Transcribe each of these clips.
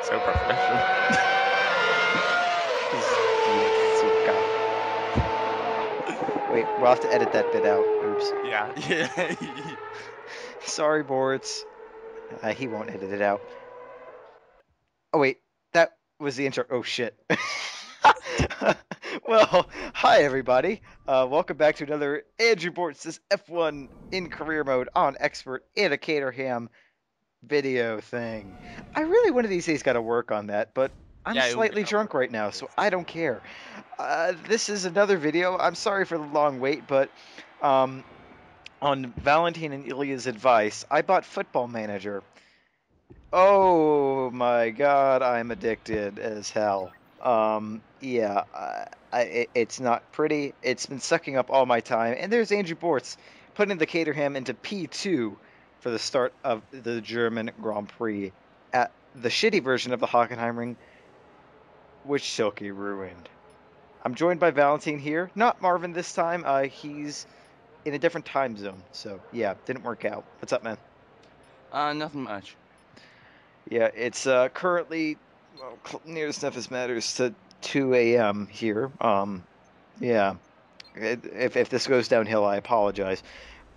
So professional. Wait, we'll have to edit that bit out. Oops. Yeah, yeah. Sorry, Boards. He won't edit it out. Oh, wait. That was the intro. Oh, shit. Well, hi, everybody. Welcome back to another Andrew Bortz's F1 in career mode on Expert and a Caterham video thing. I really, one of these days, got to work on that, but I'm Yeah, slightly drunk right now, so I don't care. This is another video. I'm sorry for the long wait, but on Valentine and Ilya's advice, I bought Football Manager. Oh my god, I'm addicted as hell. Yeah, it's not pretty. It's been sucking up all my time. And there's Andrew Bortz putting the Caterham into P2 for the start of the German Grand Prix at the shitty version of the Hockenheim ring, which Silky ruined. I'm joined by Valentine here. Not Marvin this time. He's in a different time zone. So, yeah, didn't work out. What's up, man? Nothing much. Yeah, it's currently near as enough as matters to 2 a.m. here. Yeah, if this goes downhill, I apologize.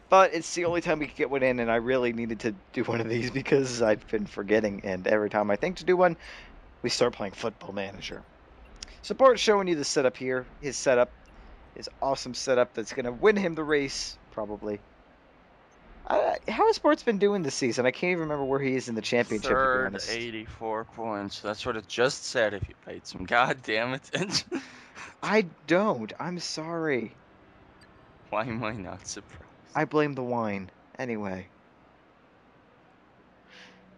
But it's the only time we could get one in, and I really needed to do one of these because I've been forgetting. And every time I think to do one, we start playing Football Manager. So Bart's showing you the setup here. His setup, his awesome setup that's going to win him the race, probably. How has Sports been doing this season? I can't even remember where he is in the championship, to be Third, honest. 84 points. That's what it just said if you paid some goddamn attention. I don't. I'm sorry. Why am I not surprised? I blame the wine. Anyway.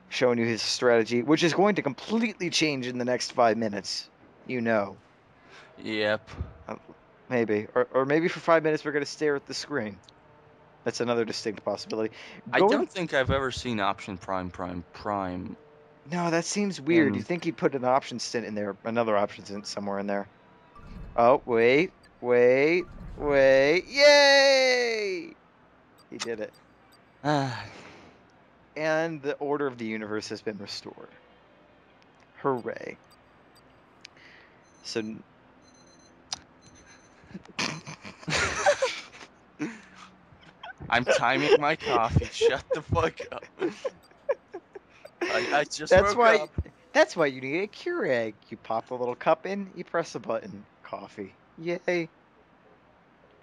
Showing you his strategy, which is going to completely change in the next 5 minutes. You know. Yep. Maybe. Or maybe for 5 minutes we're going to stare at the screen. That's another distinct possibility. I don't think I've ever seen option prime. No, that seems weird. You think he'd put an option stint in there, another option stint somewhere in there. Oh, wait. Yay! He did it. And the order of the universe has been restored. Hooray. So... I'm timing my coffee. Shut the fuck up. I just woke up. That's why you need a Keurig. You pop the little cup in, you press a button. Coffee. Yay.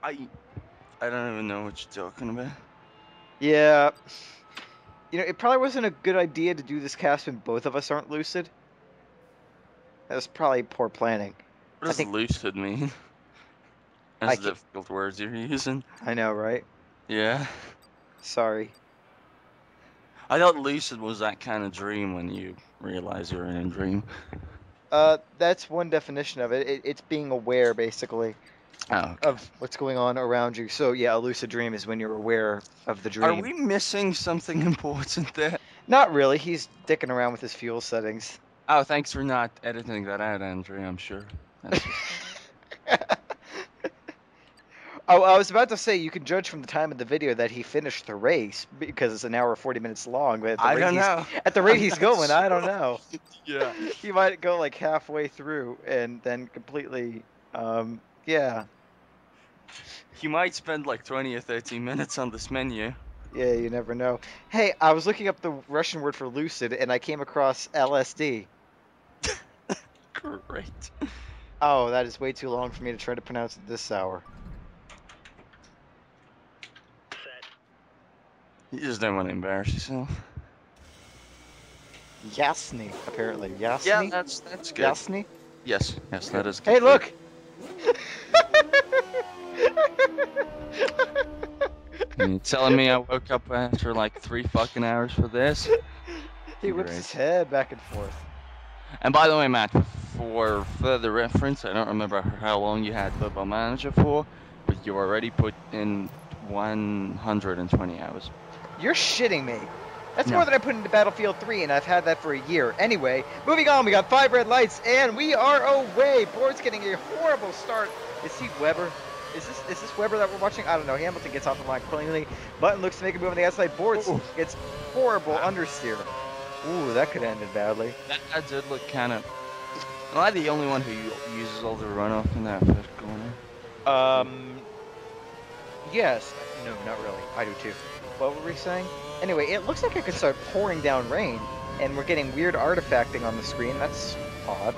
I don't even know what you're talking about. Yeah. You know, it probably wasn't a good idea to do this cast when both of us aren't lucid. That was probably poor planning. What does lucid mean? That's the difficult words you're using. I know, right? Yeah. Sorry. I thought lucid was that kind of dream when you realize you're in a dream. That's one definition of it. It's being aware, basically, of what's going on around you. So, yeah, a lucid dream is when you're aware of the dream. Are we missing something important there? Not really. He's dicking around with his fuel settings. Oh, thanks for not editing that out, Andrew, I'm sure. Oh, I was about to say, you can judge from the time of the video that he finished the race, because it's an hour 40 minutes long. But I don't know. At the rate he's going, I don't know. Yeah. He might go like halfway through and then completely, yeah. He might spend like 20 or 30 minutes on this menu. Yeah, you never know. Hey, I was looking up the Russian word for lucid, and I came across LSD. Great. Oh, that is way too long for me to try to pronounce it this hour. You just don't want to embarrass yourself. Yasny, apparently. Yasny? Yeah, that's good. Yasny? Yes, that is good. Hey, look! You telling me I woke up after like 3 fucking hours for this? He whips his head back and forth. And by the way, Matt, for further reference, I don't remember how long you had Football Manager for, but you already put in 120 hours. You're shitting me. That's more than I put into Battlefield 3, and I've had that for a year. Anyway, moving on, we got 5 red lights, and we are away. Board's getting a horrible start. Is he Weber? Is this Weber that we're watching? I don't know. Hamilton gets off the line cleanly. Button looks to make a move on the outside. Boards gets horrible understeer. Ooh, that could have ended badly. That did look kind of. Am I the only one who uses all the runoff in that first corner? Um, yes. No, not really. I do too. What were we saying? Anyway, it looks like it could start pouring down rain, and we're getting weird artifacting on the screen. That's odd.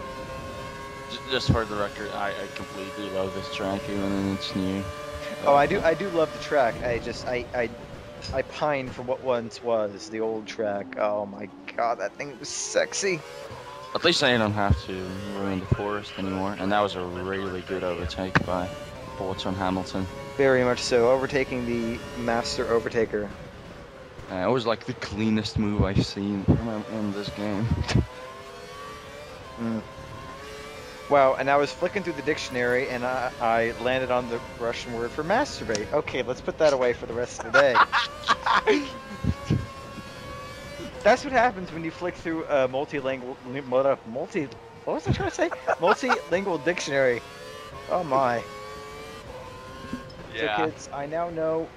Just for the record, I completely love this track even when it's new. Oh, I do love the track. I pine for what once was the old track. Oh my god, that thing was sexy. At least I don't have to ruin the forest anymore. And that was a really good overtake by Bottas on Hamilton. Very much so, overtaking the master overtaker. It was like the cleanest move I've seen from him in this game. Mm. Wow, and I was flicking through the dictionary and I landed on the Russian word for masturbate. Okay, let's put that away for the rest of the day. That's what happens when you flick through a multilingual, what was I trying to say? Multilingual dictionary. Oh my. So kids, I now know,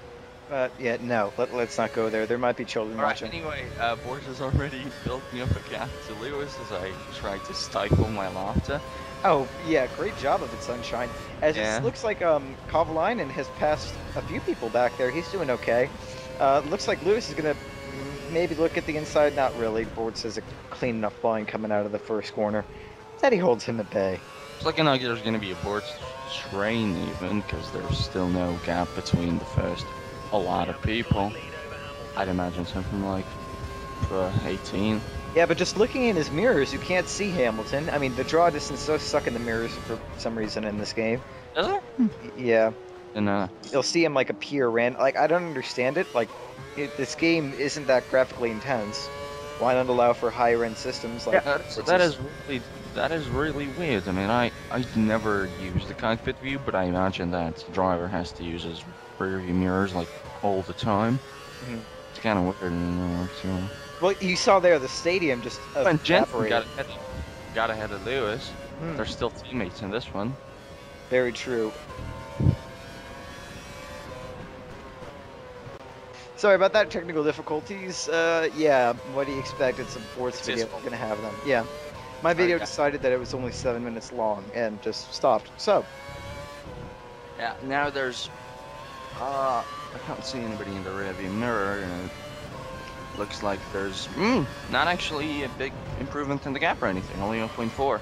yeah, no, let's not go there. There might be children watching. Anyway, Boris has already built me up a gap to Lewis as I tried to stifle my laughter. Oh, yeah, great job of it, Sunshine. As Yeah. it looks like Kovalainen has passed a few people back there. He's doing okay. Looks like Lewis is going to maybe look at the inside. Not really. Board says a clean enough line coming out of the first corner. That he holds him at bay. It's looking like there's going to be a Boris train even, because there's still no gap between the first a lot of people. I'd imagine something like 18. Yeah, but just looking in his mirrors, you can't see Hamilton. I mean, the draw distance does suck in the mirrors for some reason in this game. Does it? Yeah. And You'll see him like appear like I don't understand it. Like this game isn't that graphically intense. Why not allow for higher end systems like that is really weird. I mean, I never use the cockpit view, but I imagine that the driver has to use his rear view mirrors like all the time. Mhm. It's kind of weird in the work too. Well, you saw there the stadium just When Jensen evaporated. got ahead of Lewis, Hmm. they're still teammates in this one. Very true. Sorry about that, technical difficulties. Yeah, what do you expect? It's a sports It's video. his fault. We're gonna have them. Yeah. My video Okay. decided that it was only 7 minutes long and just stopped. So, Yeah, now there's I can't see anybody in the rearview mirror, and it looks like there's not actually a big improvement in the gap or anything, only 0.4.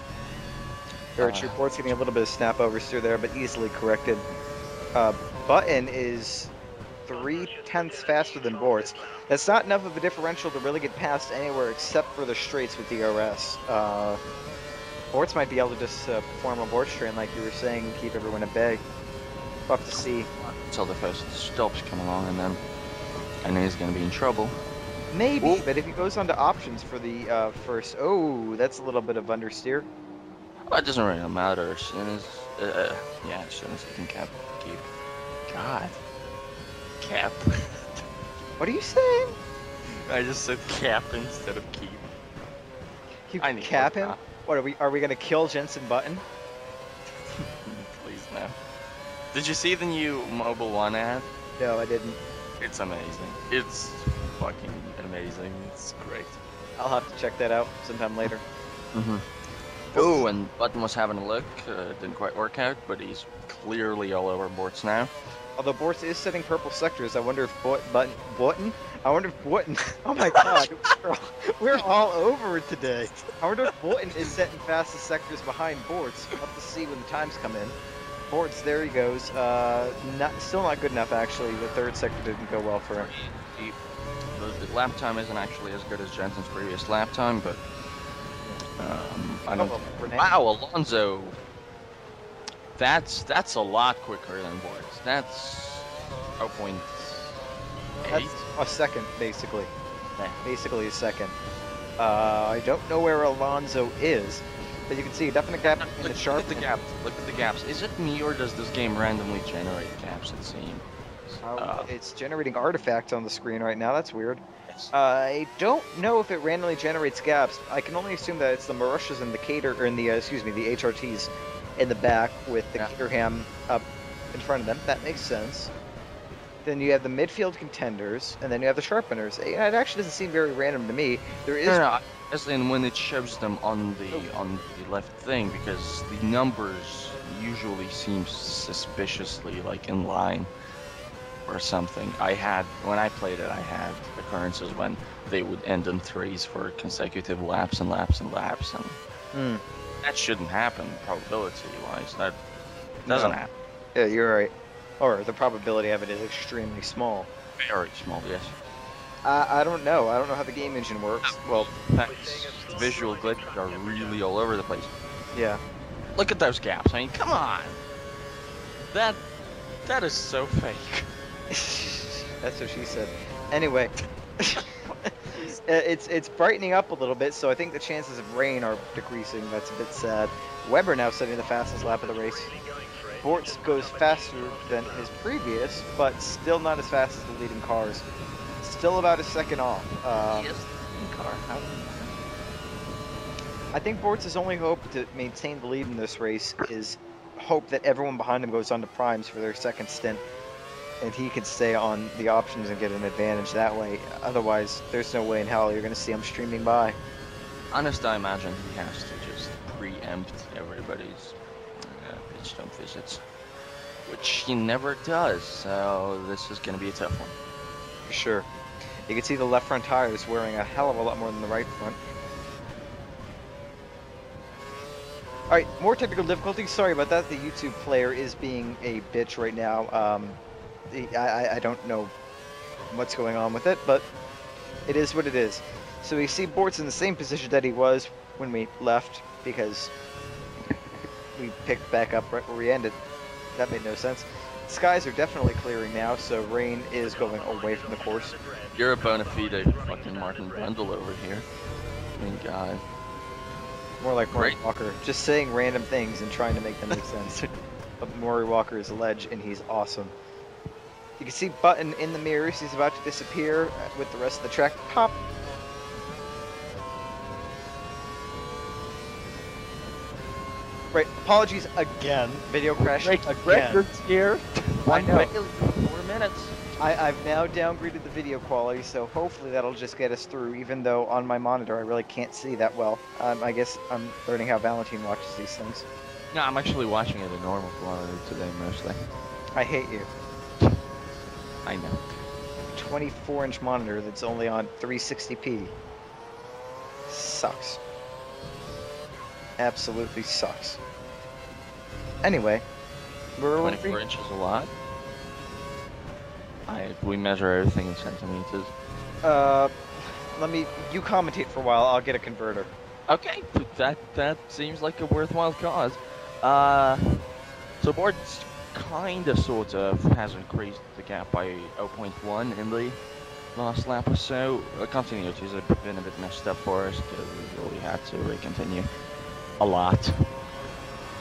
very true. Port's getting a little bit of snap oversteer there, but easily corrected. Button is 0.3 faster than Bortz. That's not enough of a differential to really get past anywhere except for the straights with DRS. Bortz might be able to just perform a Bortz train like you were saying and keep everyone at bay. We'll have to see. Until the first stops come along, and then I know he's going to be in trouble. Maybe, Ooh. but if he goes on to options for the first... Oh, that's a little bit of understeer. Well, it doesn't really matter as soon as, as soon as he can keep. God. Cap. What are you saying? I just said cap instead of keep. You I need cap more him? cap. What, are we going to kill Jensen Button? Please, no. Did you see the new Mobile One ad? No, I didn't. It's amazing. It's fucking amazing. It's great. I'll have to check that out sometime later. Mm-hmm. Oh, and Button was having a look. Didn't quite work out, but he's clearly all over boards now. Although Bortz is setting purple sectors, I wonder if Button? I wonder if Button... Oh my god, we're all over it today. I wonder if Button is setting fastest sectors behind Bortz. We'll have to see when the times come in. Bortz, there he goes. Still not good enough, actually. The third sector didn't go well for him. The lap time isn't actually as good as Jensen's previous lap time, but I don't. Wow, Alonso. That's a lot quicker than Bortz. That's 0.8. That's a second, basically. Yeah. Basically a second. I don't know where Alonso is, but you can see a definite gap in the chart. Look at the gaps. Look at the gaps. Is it me, or does this game randomly generate gaps, it seems? It's generating artifacts on the screen right now. That's weird. Yes. I don't know if it randomly generates gaps. I can only assume that it's the Marussias and the Cater, or in the the HRTs in the back with the Caterham up in front of them. That makes sense. then you have the midfield contenders, and then you have the sharpeners. It actually doesn't seem very random to me. There is. No, as in when it shows them on the left thing, because the numbers usually seem suspiciously like in line or something. When I played it, I had occurrences when they would end in threes for consecutive laps and laps and laps, and that shouldn't happen probability-wise. That doesn't happen. Yeah, you're right. Or the probability of it is extremely small. Very small, yes. I don't know. I don't know how the game engine works. Well, Thanks. The visual glitches are really all over the place. yeah. Look at those gaps. I mean, come on. That is so fake. That's what she said. Anyway, it's brightening up a little bit, so I think the chances of rain are decreasing. That's a bit sad. Weber now setting the fastest lap of the race. Bortz goes faster than his previous, but still not as fast as the leading cars. Still about a second off. He is the car. I think Bortz's only hope to maintain the lead in this race is hope that everyone behind him goes on to primes for their second stint, and he can stay on the options and get an advantage that way. Otherwise, there's no way in hell you're going to see him streaming by. Honestly, I imagine he has to just preempt everybody's pit stop visits, which he never does. So this is going to be a tough one. For sure. You can see the left front tire is wearing a hell of a lot more than the right front. Alright, more technical difficulties. Sorry about that. The YouTube player is being a bitch right now. I don't know what's going on with it, but it is what it is. So we see Bortz in the same position that he was when we left, because we picked back up right where we ended. That made no sense. Skies are definitely clearing now, so rain is going away from the course. You're a bona fide fucking Martin Brundle over here. I mean, God. More like Maury Walker, just saying random things and trying to make them make sense. But Maury Walker is a ledge, and he's awesome. You can see Button in the mirrors. He's about to disappear with the rest of the track. Pop! Right, apologies again. Video crash again. Records here. I know. 4 minutes. I've now downgraded the video quality, so hopefully that'll just get us through, even though on my monitor I really can't see that well. I guess I'm learning how Valentine watches these things. No, I'm actually watching it in normal quality today, mostly. I hate you. I know. 24-inch monitor that's only on 360p. Sucks. Absolutely sucks. Anyway, we're 24 inches a lot. We measure everything in centimeters. You commentate for a while, I'll get a converter. Okay, that seems like a worthwhile cause. So Bortz kinda sort of has increased the gap by 0.1 in the last lap or so. Continuity's been a bit messed up for us because we really had to recontinue a lot.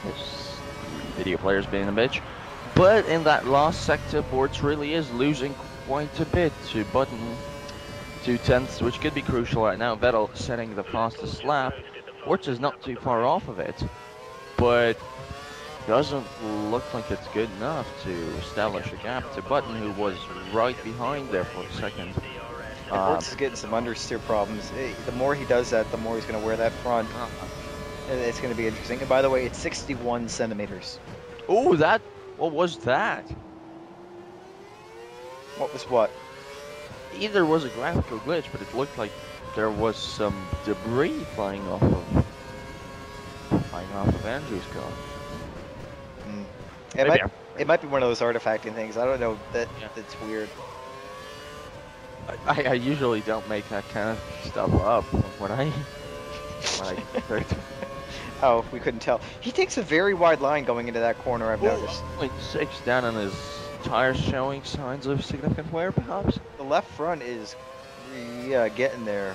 This video player's being a bitch. But in that last sector, Bortz really is losing quite a bit to Button 2/10, which could be crucial right now. Vettel setting the fastest lap. Bortz is not too far off of it, but doesn't look like it's good enough to establish a gap to Button, who was right behind there for a second. Bortz is getting some understeer problems. The more he does that, the more he's going to wear that front. It's going to be interesting. And by the way, it's 61 centimeters. Oh, what was that? What was what? Either was a graphical glitch, but it looked like there was some debris flying off of Andrew's car. It might be one of those artifacting things. I don't know. That's weird. I usually don't make that kind of stuff up when I Oh, we couldn't tell. He takes a very wide line going into that corner, I've noticed. 0.6 down on his tires, showing signs of significant wear, perhaps? The left front is, getting there.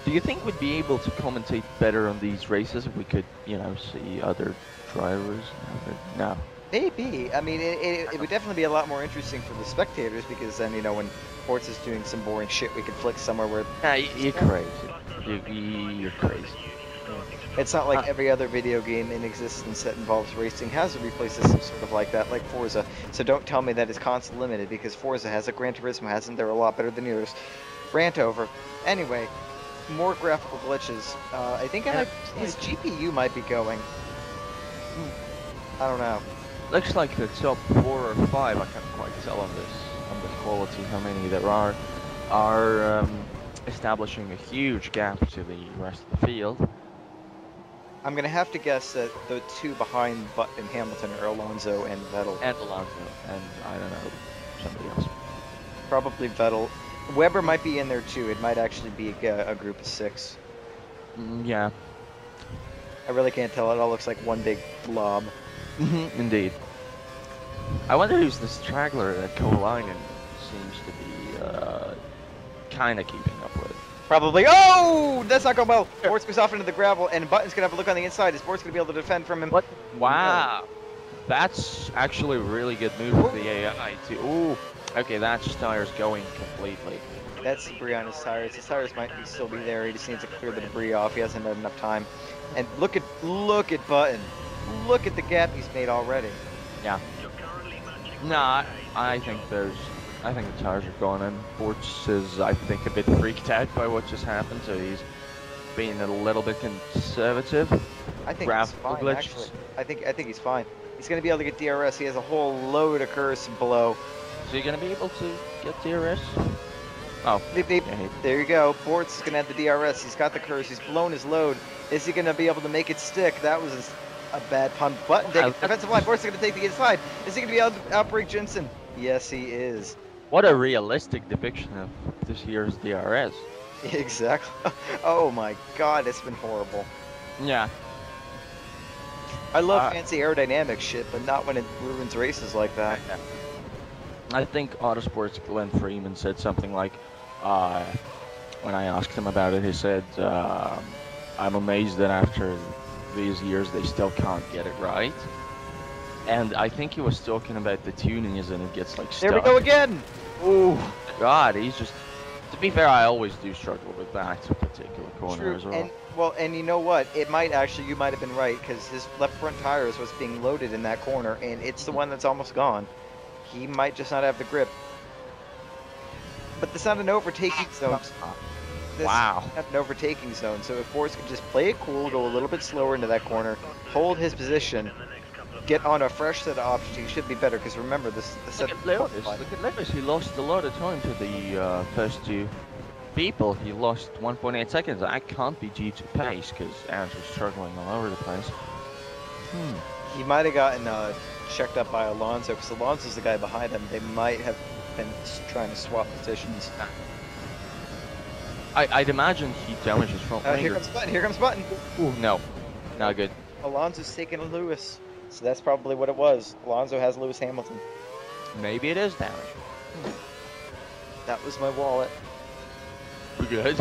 Do you think we'd be able to commentate better on these races if we could, see other drivers? No. Maybe. I mean, it would definitely be a lot more interesting for the spectators, because then, when Bortz is doing some boring shit, we could flick somewhere where... Nah, you're crazy. You're crazy. It's not like every other video game in existence that involves racing has a replay system sort of like that, like Forza. So don't tell me that it's console limited, because Forza has it, Gran Turismo hasn't. They're a lot better than yours. Rant over. Anyway, more graphical glitches. I think his GPU might be going. I don't know. Looks like the top 4 or 5, I can't quite tell on this quality how many there are establishing a huge gap to the rest of the field. I'm gonna have to guess that the two behind Button and Hamilton are Alonso and Vettel. And Alonso, and I don't know, somebody else. Probably Vettel. Weber might be in there too. It might actually be a group of 6. Yeah. I really can't tell. It all looks like one big blob. Indeed. I wonder who's the straggler that Kovalainen seems to be kind of keeping up with. Probably. Oh, that's not going well. Sports goes off into the gravel, and Button's gonna have a look on the inside. Is Sports gonna be able to defend from him? What? Wow. No. That's actually a really good move of the AI too. Ooh. Okay, that's tires going completely. That's debris on his tires. His tires might still be there. He just needs to clear the debris off. He hasn't had enough time. And look at Button. Look at the gap he's made already. Yeah. Nah, I think the tires are gone, and Bortz is, I think, a bit freaked out by what just happened, so he's being a little bit conservative. I think he's fine, actually. I think he's fine. He's going to be able to get DRS. He has a whole load of curves below. Is he going to be able to get DRS? Oh. Beep, beep. Yeah, there you go. Bortz is going to have the DRS. He's got the curves. He's blown his load. Is he going to be able to make it stick? That was a bad pun. Button taking defensive line. Bortz is going to take the inside. Is he going to be able to outbrake Jensen? Yes, he is. What a realistic depiction of this year's DRS. Exactly. Oh my god, it's been horrible. Yeah. I love fancy aerodynamic shit, but not when it ruins races like that. I think Autosport's Glenn Freeman said something like, when I asked him about it, he said, I'm amazed that after these years they still can't get it right. And I think he was talking about the tuning, and it gets like stuck. There we go again! Ooh, God, he's just... To be fair, I always do struggle with that particular corner as well. And you know what? It might actually, you might have been right, because his left front tires was being loaded in that corner, and it's the one that's almost gone. He might just not have the grip. But that's not an overtaking zone. Wow. Not an overtaking zone, so if Force could just play it cool, go a little bit slower into that corner, hold his position, get on a fresh set of options, he should be better, because remember, this Look at Lewis, he lost a lot of time to the first two people. He lost 1.8 seconds. That can't be due to pace, because Aaron's was struggling all over the place. He might have gotten checked up by Alonso, because Alonso's the guy behind him. They might have been trying to swap positions. I'd imagine he damaged his front wing. Here comes Button. Ooh, no, not good. Alonso's taking a Lewis. So that's probably what it was. Alonso has Lewis Hamilton. Maybe it is damage. That was my wallet. We're good.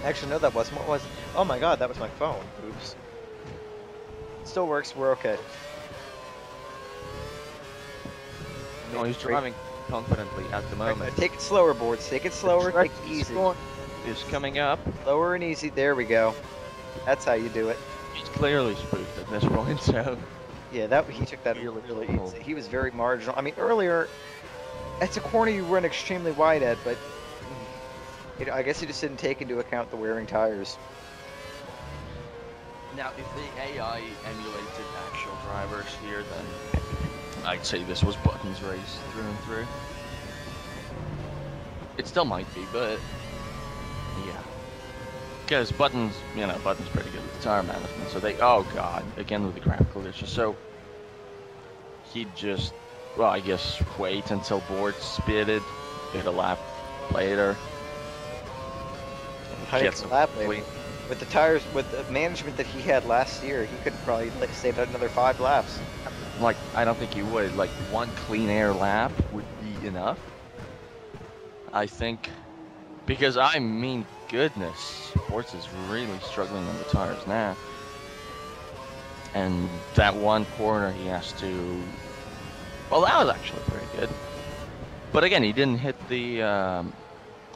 Actually, no, that wasn't. What was? Oh my god, that was my phone. Oops. Still works. We're okay. No, he's driving confidently at the moment. Take it slower, boards. Take it slower. Take it easy. Is coming up. Slower and easy. There we go. That's how you do it. He's clearly spooked at this point, so... Yeah, he took that really easy. He was very marginal. I mean, earlier, it's a corner you run extremely wide at, but I guess he just didn't take into account the wearing tires. Now, if the AI emulated actual drivers here, then I'd say this was Button's race through and through. It still might be, but yeah. Because Button's pretty good with the tire management, so oh god, again with the graphical issues. So he'd just, well, I guess wait until board spitted, get a lap later. Gets a lap later. With the tires, with the management that he had last year, he could probably save another 5 laps. Like, I don't think he would. Like, one clean air lap would be enough. I think, because I mean, goodness, Sports is really struggling on the tires now. And that one corner he has to, well, that was actually pretty good. But again, he didn't hit the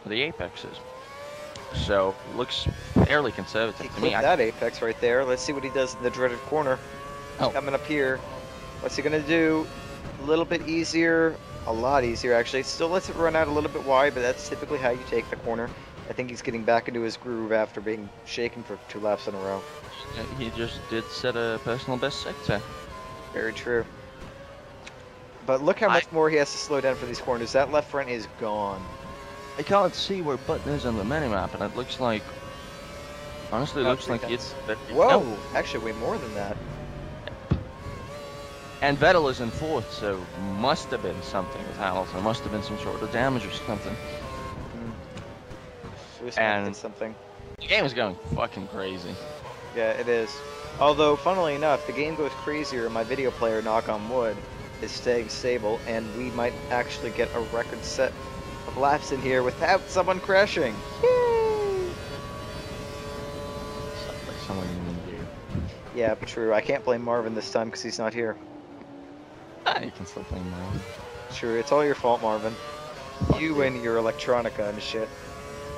apexes. so looks fairly conservative He to me. clipped that apex right there. Let's see what he does in the dreaded corner. Oh. Coming up here. What's he gonna do? A little bit easier, a lot easier actually. It still lets it run out a little bit wide, but that's typically how you take the corner. I think he's getting back into his groove after being shaken for 2 laps in a row. He just did set a personal best sector. Very true. But look how much more he has to slow down for these corners. That left front is gone. I can't see where Button is on the minimap, and it looks like, honestly, it looks like it's... Whoa, no. actually way more than that. And Vettel is in 4th, so must have been something with Hamilton. Must have been some sort of damage or something. And something. The game is going fucking crazy. Yeah, it is. Although, funnily enough, the game goes crazier and my video player, knock on wood, is staying stable, and we might actually get a record set of laps in here without someone crashing. Yay! Like someone you do. Yeah, but true. I can't blame Marvin this time because he's not here. You can still blame Marvin. Sure, it's all your fault, Marvin. You and your electronica and shit.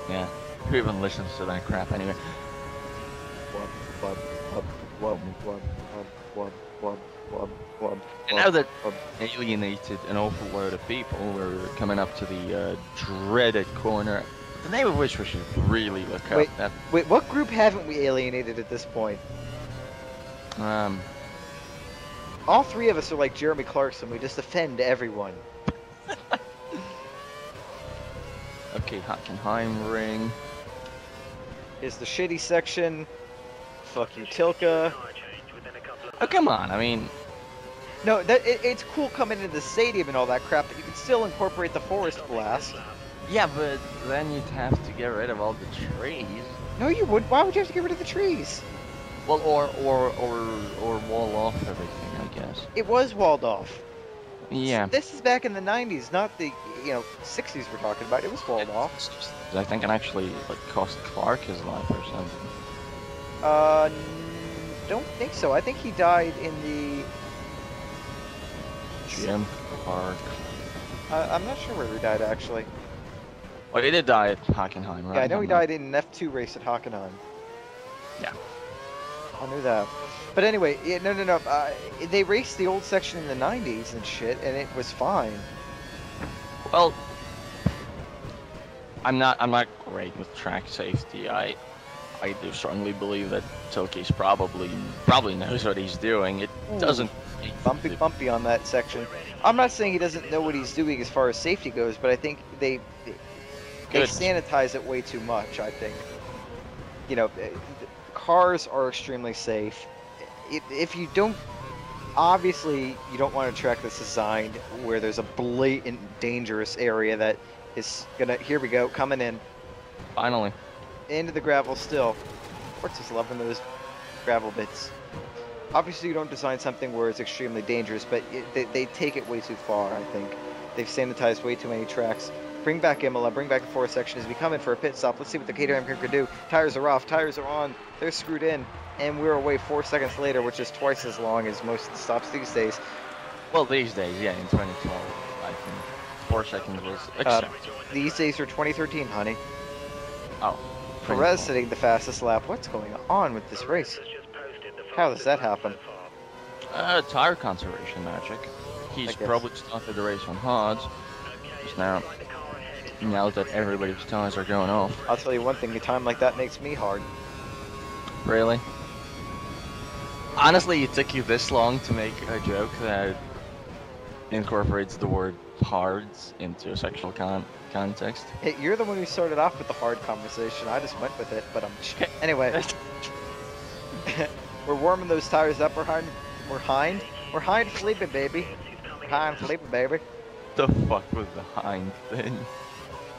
Yeah. Who even listens to that crap anyway? And now that alienated an awful load of people, we're coming up to the dreaded corner, the name of which we should really look up. Wait, what group haven't we alienated at this point? All 3 of us are like Jeremy Clarkson, we just offend everyone. Okay, Hockenheim ring. Is the shitty section. Fuck you, Tilka. Oh, come on, I mean... No, it's cool coming into the stadium and all that crap, but you can still incorporate the forest blast. Yeah, but then you'd have to get rid of all the trees. No, you wouldn't. Why would you have to get rid of the trees? Well, or wall off everything, I guess. It was walled off. Yeah. This is back in the 90s, not the, 60s we're talking about. It was walled off. I think it actually cost Clark his life or something. Don't think so. I think he died in the... Jim Clark. I'm not sure where he died, actually. Well, he did die at Hockenheim, right? Yeah, I know he died in an F2 race at Hockenheim. Yeah. I knew that. But anyway, yeah, no. They raced the old section in the 90s and shit, and it was fine. Well, I'm not great with track safety. I do strongly believe that Tilke's probably knows what he's doing. It doesn't bumpy on that section. I'm not saying he doesn't know what he's doing as far as safety goes, but I think they sanitize it way too much. I think, cars are extremely safe. If you don't, obviously you don't want a track that's designed where there's a blatant dangerous area that is gonna, here we go, coming in. Finally. Into the gravel still. Sports is loving those gravel bits. Obviously you don't design something where it's extremely dangerous, but they take it way too far, I think. They've sanitized way too many tracks. Bring back Imola, bring back the forest section as we come in for a pit stop. Let's see what the Caterham crew can do. Tires are off, tires are on, they're screwed in, and we're away 4 seconds later, which is twice as long as most of the stops these days. Well, these days, yeah, in 2012, I think 4 seconds was acceptable. These days are 2013, honey. Oh. Perez sitting the fastest lap. What's going on with this race? How does that happen? Tire conservation magic. He's probably started the race on hards. Just now that everybody's tires are going off. I'll tell you one thing, a time like that makes me hard. Really? Honestly, it took you this long to make a joke that incorporates the word hards into a sexual context. Hey, you're the one who started off with the hard conversation. I just went with it, but anyway. We're warming those tires up. We're hind sleeping, baby. We're hind sleeping, baby. The fuck was the hind thing?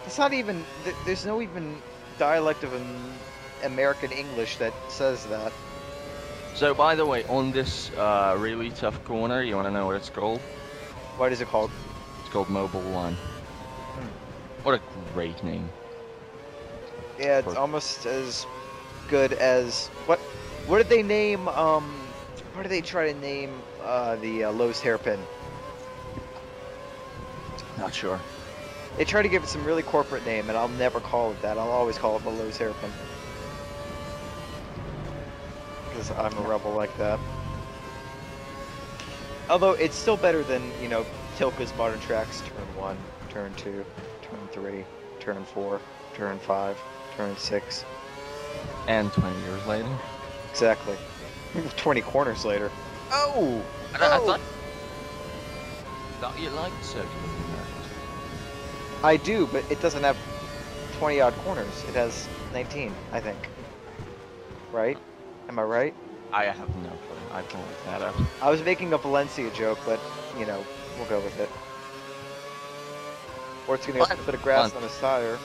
It's not even, there's no even dialect of American English that says that. So, by the way, on this really tough corner, you want to know what it's called? What is it called? It's called Mobile 1. What a great name. Yeah, it's almost as good as... What did they name, what did they try to name the Lowe's hairpin? Not sure. They try to give it some really corporate name, and I'll never call it that. I'll always call it the Lowe's hairpin. Because I'm a rebel like that. Although it's still better than, you know, Tilka's Modern Tracks turn 1, turn 2, turn 3, turn 4, turn 5, turn 6. And 20 years later. Exactly. 20 corners later. Oh! I thought you liked circular Americans. I do, but it doesn't have 20 odd corners. It has 19, I think. Right? Am I right? I have no clue. I can look that up. I was making a Valencia joke, but, you know, we'll go with it. Or it's going to get a bit of grass on his tire.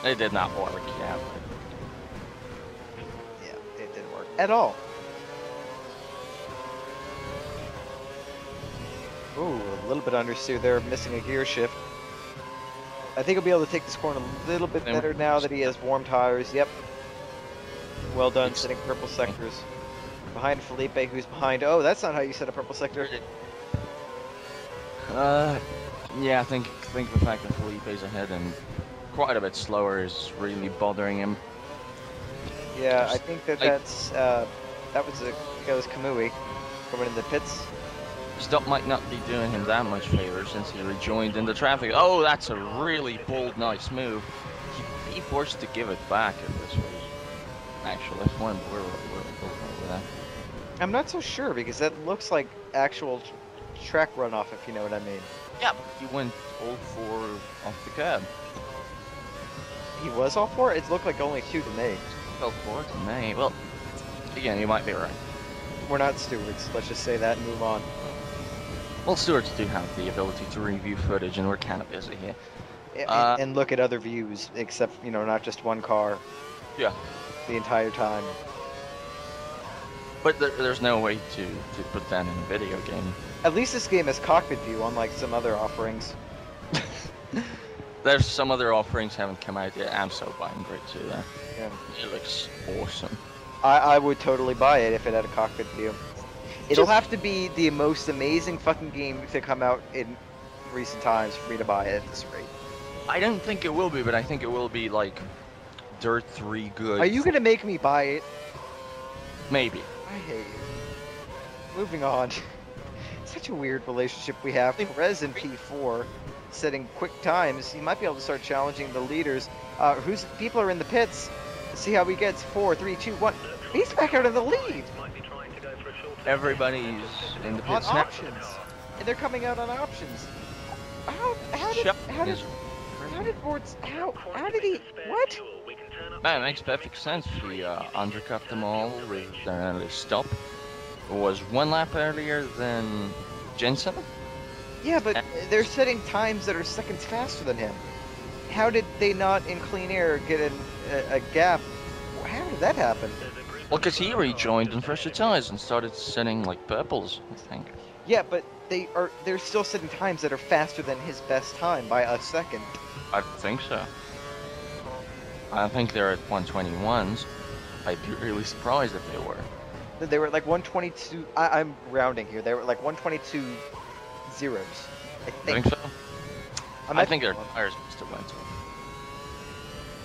It did not work, yeah. Yeah, it didn't work at all. Ooh, a little bit understeer there, missing a gear shift. I think he'll be able to take this corner a little bit better now that he has warm tires. Yep. Well done, setting purple sectors. Behind Felipe, who's behind... Oh, that's not how you set a purple sector. Yeah, I think the fact that Felipe's ahead and quite a bit slower is really bothering him. Yeah, I think that that was Kamui coming in the pits. Stop might not be doing him that much favor since he rejoined in the traffic. Oh, that's a really bold, nice move. He'd be forced to give it back if this was actually one. We're over that. I'm not so sure because that looks like actual track runoff, if you know what I mean. Yeah, but he went all 4 off the curb. He was all 4? It looked like only 2 to me. All 4 to me. Well, again, you might be right. We're not stewards. Let's just say that and move on. Well, stewards do have the ability to review footage, and we're kind of busy here. And look at other views, except, you know, not just one car. Yeah. The entire time. But there's no way to put that in a video game. At least this game has cockpit view, unlike some other offerings. There's some other offerings haven't come out yet. I'm so buying Grid 2 there. Yeah. It looks awesome. I would totally buy it if it had a cockpit view. It'll have to be the most amazing fucking game to come out in recent times for me to buy it at this rate. I don't think it will be, but I think it will be like Dirt 3 good. Are you gonna make me buy it? Maybe. I hate you. Moving on. Such a weird relationship we have. Perez in P4 setting quick times. He might be able to start challenging the leaders. People are in the pits. Let's see how he gets 4, 3, 2, 1. He's back out of the lead. Everybody's in the pits on now. options. And they're coming out on options. How did he, what? Man, it makes perfect sense. He undercut them all with their early stop. It was 1 lap earlier than Jensen. Yeah, but they're setting times that are seconds faster than him. How did they not, in clean air, get a gap? How did that happen? Well, because he rejoined in fresher tires and started setting like purples, I think. Yeah, but they're still setting times that are faster than his best time by a second. I think so. I think they're at 121s. I'd be really surprised if they were. They were like 122. I'm rounding here. They were like 122 zeros. I think so. I think their tires still went to.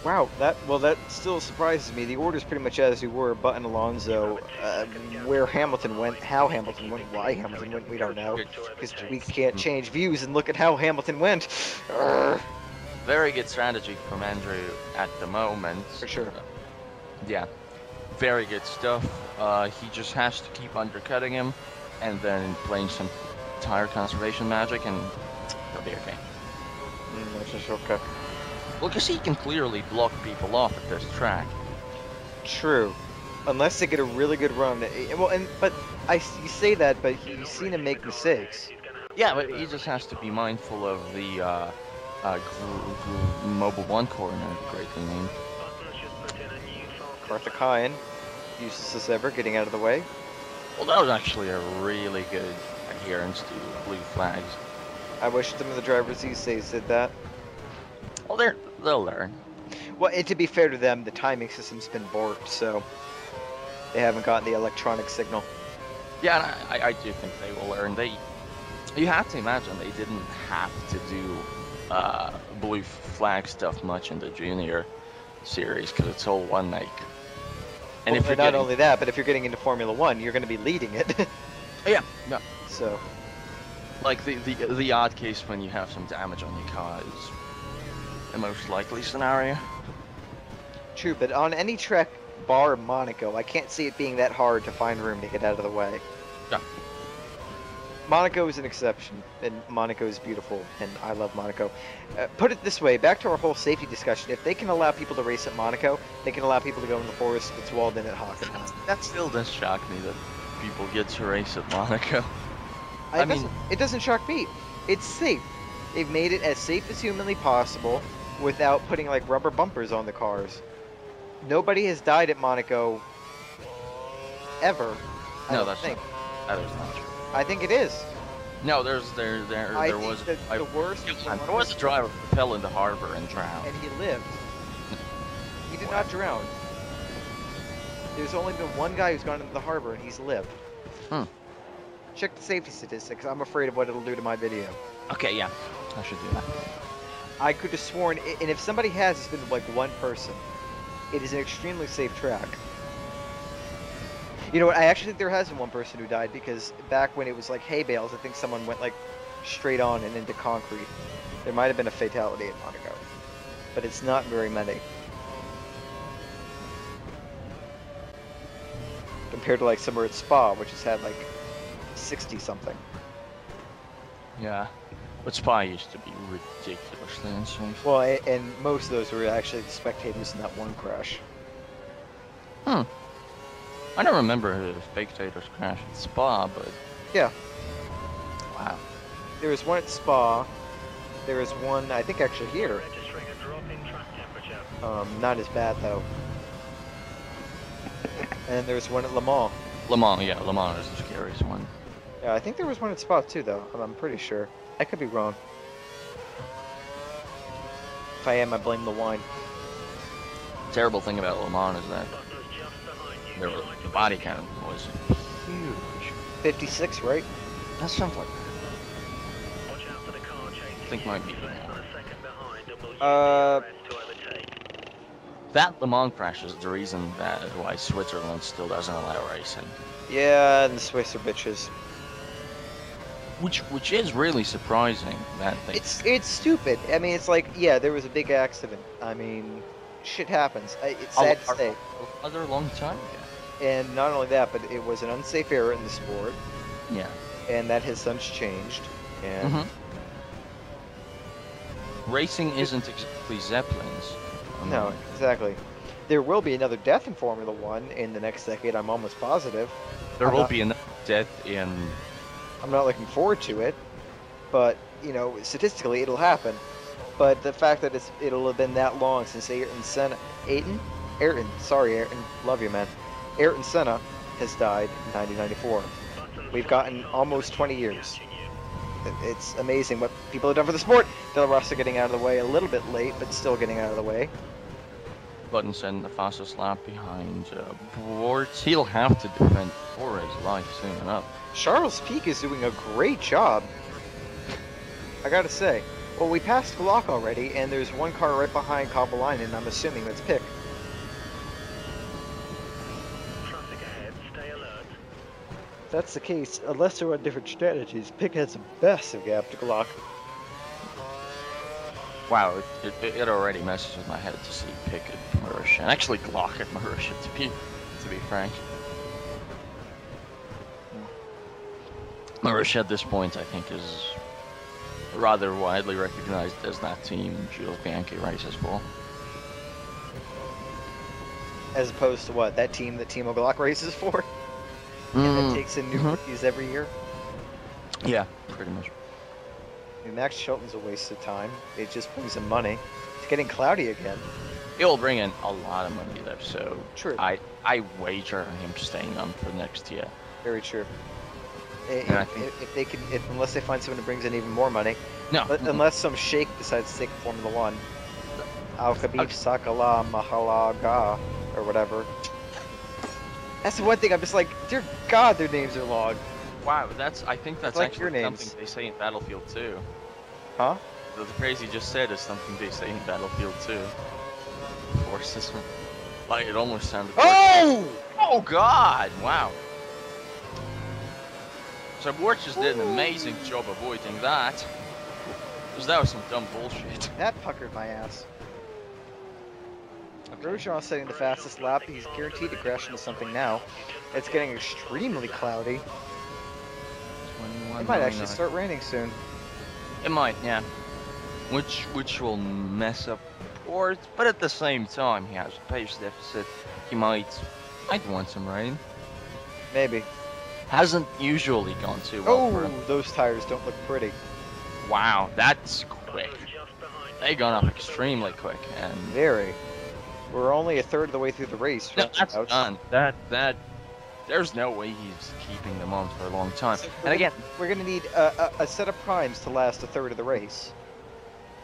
Wow, that still surprises me. The order's pretty much as we were. Button Alonso, where Hamilton went, how Hamilton went, why Hamilton went, we don't know. Because we can't change views and look at how Hamilton went. Very good strategy from Andrew at the moment. For sure. Yeah, very good stuff. He just has to keep undercutting him and then playing some tire conservation magic and he'll be okay. That's just okay. Well, because he can clearly block people off at this track. True. Unless they get a really good run. Well, but you say that, but you've seen him make mistakes. Yeah, but he just has to be mindful of the Mobile 1 corner, greatly named. Karthikeyan, useless as ever, getting out of the way. Well, that was actually a really good adherence to blue flags. I wish some of the drivers these days did that. Well, they'll learn. Well, and to be fair to them, the timing system's been borked, so they haven't gotten the electronic signal. Yeah, I do think they will learn. You have to imagine they didn't have to do blue flag stuff much in the junior series because it's all one make. And Well, if you're not getting, only that, but if you're getting into Formula One, you're going to be leading it. yeah, no, So, like the odd case when you have some damage on your car is the most likely scenario. true, but on any track bar Monaco, I can't see it being that hard to find room to get out of the way. Yeah. Monaco is an exception, and Monaco is beautiful, and I love Monaco. Put it this way, back to our whole safety discussion, if they can allow people to race at Monaco, they can allow people to go in the forest that's walled in at Hockenheim. That still does shock me that people get to race at Monaco. It doesn't shock me. It's safe. They've made it as safe as humanly possible without putting like rubber bumpers on the cars. Nobody has died at Monaco ever. I No, don't that's think. that is not true. I think it is. No, there I was think that the worst. there was a driver who fell in the harbor and drowned. And he lived. He did not drown. There's only been one guy who's gone into the harbor and he's lived. Hmm. Check the safety statistics. I'm afraid of what it'll do to my video. Okay, yeah, I should do that. I could have sworn, and if somebody has, it's been like one person. It is an extremely safe track. You know what? I actually think there has been one person who died because back when it was like hay bales, I think someone went like straight on and into concrete. There might have been a fatality at Monaco, but it's not very many. Compared to like somewhere at Spa, which has had like 60 something. Yeah, but Spa used to be ridiculously unsafe. Well, and most of those were actually the spectators in that one crash. Hmm. I don't remember the spectators crash at Spa, but Yeah. wow. There was one at Spa. There was one, I think, actually here. Not as bad though. And then there was one at Le Mans. Le Mans, yeah, Le Mans is the scariest one. Yeah, I think there was one at Spa too, though. I'm pretty sure. I could be wrong. If I am, I blame the wine. Terrible thing about Le Mans is that the body count was huge. 56, right? That sounds like I think might be. That Le Mans crash is the reason why Switzerland still doesn't allow racing. Yeah, and the Swiss are bitches. Which is really surprising. That thing. It's stupid. I mean, it's like, yeah, there was a big accident. I mean, shit happens. It's sad to say. Other long time ago. And not only that, but it was an unsafe error in the sport. Yeah. And that has since changed. And Racing isn't exactly Zeppelins. no, exactly. There will be another death in Formula One in the next decade. I'm almost positive. There will be another death in. I'm not looking forward to it, but you know, statistically, it'll happen. But the fact that it'll have been that long since Ayrton, sorry, Ayrton, love you, man. Ayrton Senna has died in 1994. We've gotten almost 20 years. It's amazing what people have done for the sport. De La Rosa getting out of the way a little bit late, but still getting out of the way. Buttons and the fastest lap behind Boards. He'll have to defend for his life soon enough. Charles Pic is doing a great job. I gotta say. Well, we passed Glock already, and there's one car right behind Kovalainen, and I'm assuming that's Pic. If that's the case, unless they're on different strategies, Pic has a massive gap to Glock. Wow, it already messes with my head to see Pic at Marussia, and actually Glock at Marussia, to be frank. Marussia at this point, I think, is rather widely recognized as that team Jules Bianchi races for. As opposed to what? That team that Timo Glock races for? And that takes in new rookies every year? Yeah, pretty much. I mean, Max Chilton's a waste of time. It just brings in money. It's getting cloudy again. It will bring in a lot of money though, so True. I wager on him staying on for next year. Very true. Yeah, If they can, unless they find someone who brings in even more money. No. Unless some sheikh decides to take Formula One. Al Khabib Sakala Mahalaga or whatever. That's the one thing I'm just like, dear God, their names are long. Wow, I think that's like actually your names. something they say in Battlefield 2. Huh? the phrase you just said is something they say in Battlefield 2. Forces. Like, it almost sounded worse. Oh! Oh God! Wow. So Bort just did an amazing job avoiding that. Because that was some dumb bullshit. That puckered my ass. Grosjean setting the fastest lap. He's guaranteed to crash into something now. It's getting extremely cloudy. It might actually start raining soon. It might, yeah. Which will mess up Bort, but at the same time, he has a pace deficit. He might want some rain. Maybe. Hasn't usually gone too well for him. Oh, those tires don't look pretty. Wow, that's quick. They gone up extremely quick, and Very. We're only a third of the way through the race. no, that's done. That there's no way he's keeping them on for a long time. So And again, we're gonna need a set of primes to last a third of the race.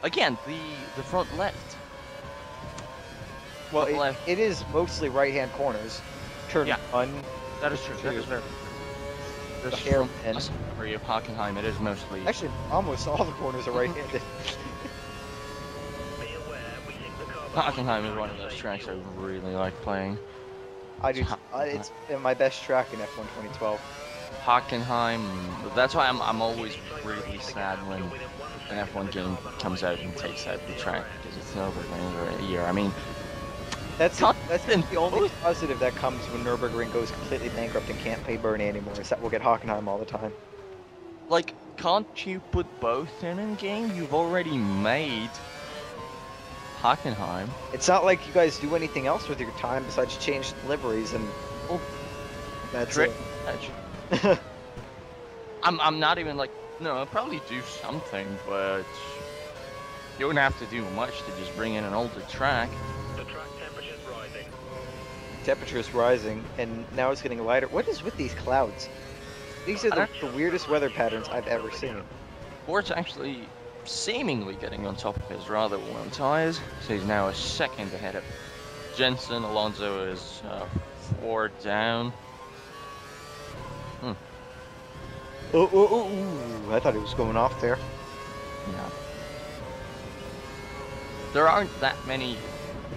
the front left. Well, Front left. it is mostly right-hand corners. Turn Yeah. one. That is true. That is very. The This hair front pin. left area of Hockenheim, it is mostly. Actually, almost all the corners are right-handed. Hockenheim is one of those tracks I really like playing. I do. It's my best track in F1 2012. Hockenheim. That's why I'm always really sad when an F1 game comes out and takes out the track because it's Nürburgring a year. I mean, That's Can't- the only positive that comes when Nürburgring goes completely bankrupt and can't pay Bernie anymore. Is that we'll get Hockenheim all the time. like, can't you put both in a game? You've already made Hockenheim. It's not like you guys do anything else with your time besides change liveries and Oh, that's Trick. it. I'm not even like, no, I'll probably do something, but you wouldn't have to do much to just bring in an older track. The track temperature's rising. Temperature's rising, and now it's getting lighter. What is with these clouds? These are the weirdest weather patterns I've ever seen. Bort's actually seemingly getting on top of his rather warm tires, so he's now a second ahead of Jensen. Alonso is 4 down. Oh, I thought he was going off there. Yeah. There aren't that many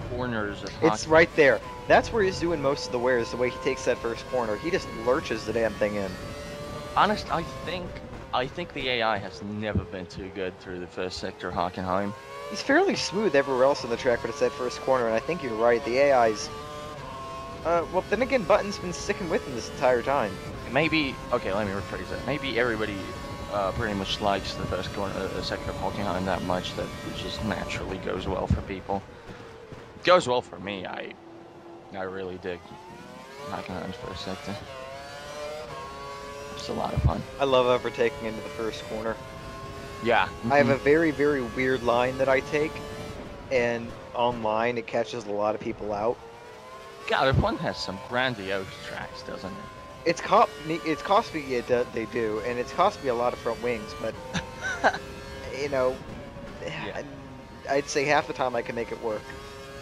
corners of It's Hockenheim. right there. That's where he's doing most of the wears, the way he takes that first corner. He just lurches the damn thing in. Honest, I think the AI has never been too good through the first sector of Hockenheim. He's fairly smooth everywhere else on the track, but it's that first corner, and I think you're right. The AI's... well, then again, Button's been sticking with him this entire time. Maybe, okay, let me rephrase that. Maybe everybody pretty much likes the first corner, the sector of Hockenheim that much that it just naturally goes well for people. It goes well for me. I really dig Hockenheim's first sector. It's a lot of fun. I love overtaking into the first corner. Yeah. I have a very, very weird line that I take, and online it catches a lot of people out. God, F1 has some grandiose tracks, doesn't it? It's cost me, they do, and it's cost me a lot of front wings, but, you know, Yeah. I'd say half the time I can make it work.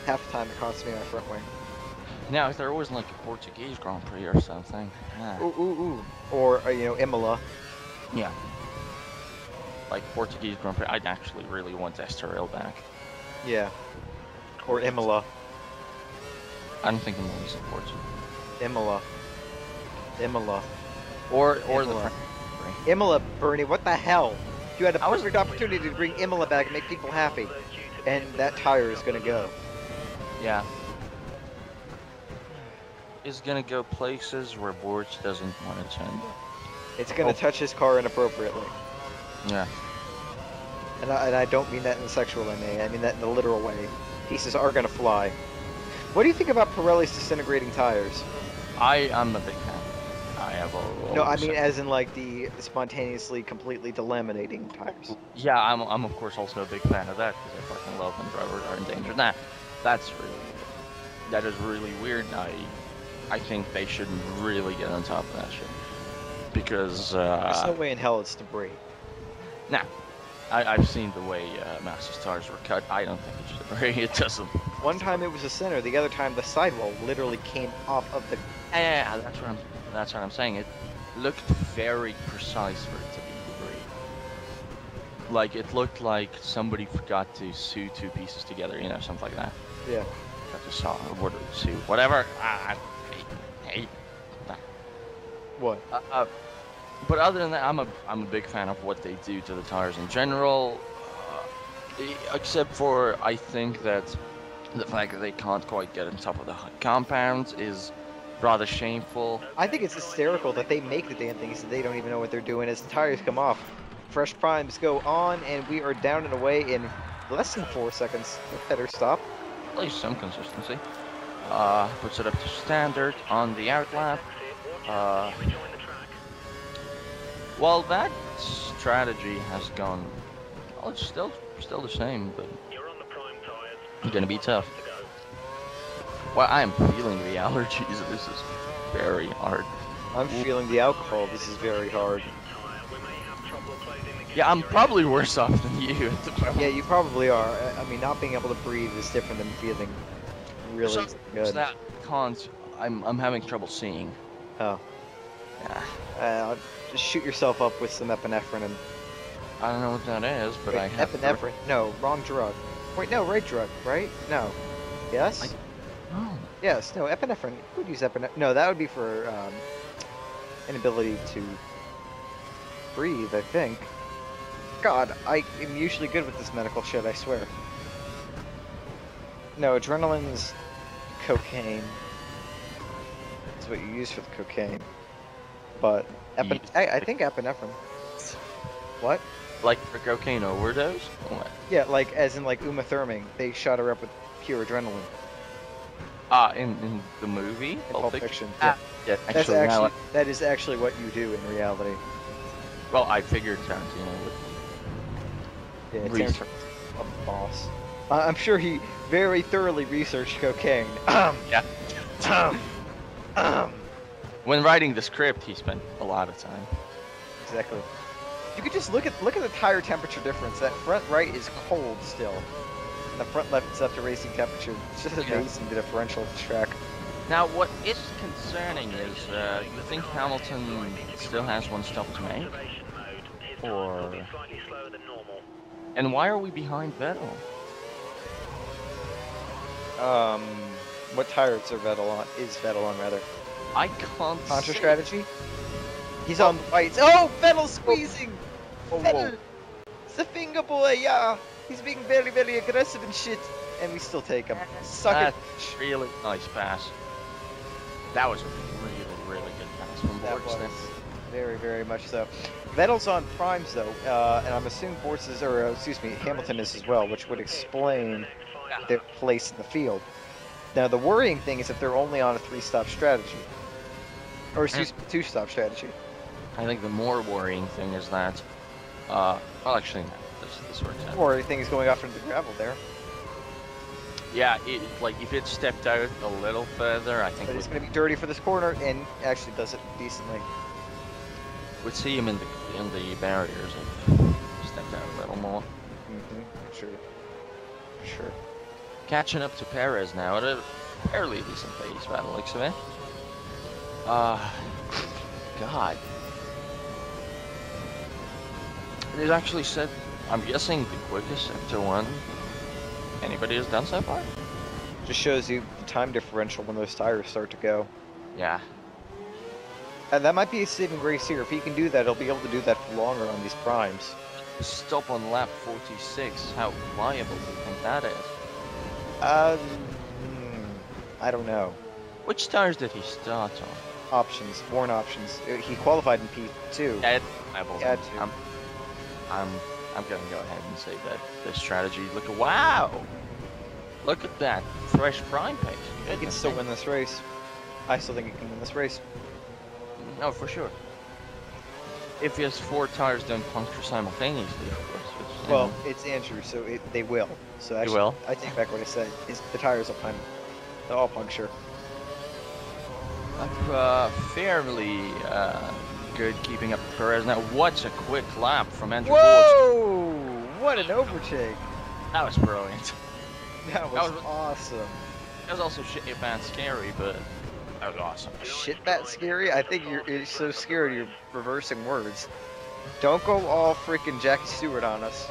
Half the time it costs me my front wing. Now, if there was like a Portuguese Grand Prix or something. Ooh. Or, you know, Imola. Yeah. Like Portuguese Grand Prix, I'd actually really want Estoril back. Yeah. Or Imola. I don't think I'm always in Portugal. Imola. Or the Imola. French Grand Prix. Imola, Bernie, what the hell? You had a I was- perfect opportunity to bring Imola back and make people happy. And that tire is gonna go. Yeah. Is gonna go places where Borch doesn't want to send. It's gonna touch his car inappropriately. Yeah. And I don't mean that in a sexual way, I mean that in a literal way. Pieces are gonna fly. What do you think about Pirelli's disintegrating tires? I'm a big fan. I have a. No, I mean as in like the spontaneously, completely delaminating tires. Yeah, I'm of course also a big fan of that because I fucking love when drivers are in danger. That's that is really weird. I think they should really get on top of that shit because There's no way in hell it's debris. nah. I've seen the way Master's tires were cut. I don't think it's debris. It doesn't. One time it was the center, the other time the sidewall literally came off of the... Yeah, that's what I'm saying. It looked very precise for it to be debris. Like it looked like somebody forgot to sew two pieces together, you know, something like that. Yeah. I just saw a word sew, whatever. Hey. What? But other than that, I'm a big fan of what they do to the tires in general. Except for I think that the fact that they can't quite get on top of the compound is rather shameful. I think it's hysterical that they make the damn things that they don't even know what they're doing as the tires come off. Fresh primes go on, and we are down and away in less than 4 seconds. Better stop. At least some consistency. Puts it up to standard on the outlap. Well, that strategy has gone. Well, it's still the same, but it's gonna be tough. Well, I am feeling the allergies. This is very hard. I'm feeling the alcohol. This is very hard. Yeah, I'm probably worse off than you at the moment. Yeah, you probably are. I mean, not being able to breathe is different than feeling really good. That can't. I'm having trouble seeing. Oh. Yeah. Just shoot yourself up with some epinephrine and. I don't know what that is, but I have. Epinephrine? No, wrong drug. Wait, no, right drug, right? No. Yes? Oh. Yes, no, epinephrine. Who would use epinephrine? No, that would be for inability to breathe, I think. God, I am usually good with this medical shit, I swear. No, adrenaline's cocaine. That's what you use for the cocaine. But, I think epinephrine. What? Like for cocaine overdose? Or what? Yeah, like, as in, like, Uma Thurman. They shot her up with pure adrenaline. In the movie? In Pulp Fiction. Yeah, That's actually, now that is actually what you do in reality. well, I figured Tarantino would. Yeah, Research. a boss. I'm sure he very thoroughly researched cocaine. Yeah. Um, When writing the script, he spent a lot of time. exactly. You could just look at the tire temperature difference. That front right is cold still, and the front left is up to racing temperature. It's just amazing the differential of the track. Now, what is concerning is, you think Hamilton still has one stop to make? Or... And why are we behind Vettel? What tires are Vettel on? Is Vettel on rather? I can't Contra see. strategy? He's on the whites. Oh, Vettel squeezing! Vettel! It's the finger boy, yeah! He's being very, very aggressive and shit. And we still take him. Suck it. That's really nice pass. That was a really, really good pass from That Borges. was very, very much so. Vettel's on primes though, and I'm assuming Hamilton is as well, which would explain their place in the field. Now the worrying thing is if they're only on a 3-stop strategy, or excuse me, 2-stop strategy. I think the more worrying thing is that, well, actually, no, this works out. The worrying thing is going off into the gravel there, Yeah, like if it stepped out a little further, I think but it's going to be dirty for this corner, and actually does it decently. we'd see him in the barriers if he stepped out a little more. Sure. Sure. Catching up to Perez now at a fairly decent pace by the looks of it. God. It is actually said, I'm guessing the quickest sector one anybody has done so far? Just shows you the time differential when those tires start to go. Yeah. And that might be a saving grace here. If he can do that, he'll be able to do that for longer on these primes. Stop on lap 46, how viable do you think that is? I don't know. Which tires did he start on? Options, worn options. He qualified in P2. Yeah, Yeah, I'm gonna go ahead and say that the strategy. Wow! Look at that fresh prime pace. He can still win this race. I still think he can win this race. No, for sure. If his 4 tires don't puncture simultaneously, of course. Which, Well, it's Andrew, so they will. So actually, will? I take back what I said. The tires will they'll all puncture. fairly good keeping up with Perez. Now, what's a quick lap from Andrew Whoa! What an overtake! That was brilliant. That was awesome. That was also shit bad scary, but that was awesome. Shit, that scary? I think you're so scared you're reversing words. Don't go all freaking Jackie Stewart on us.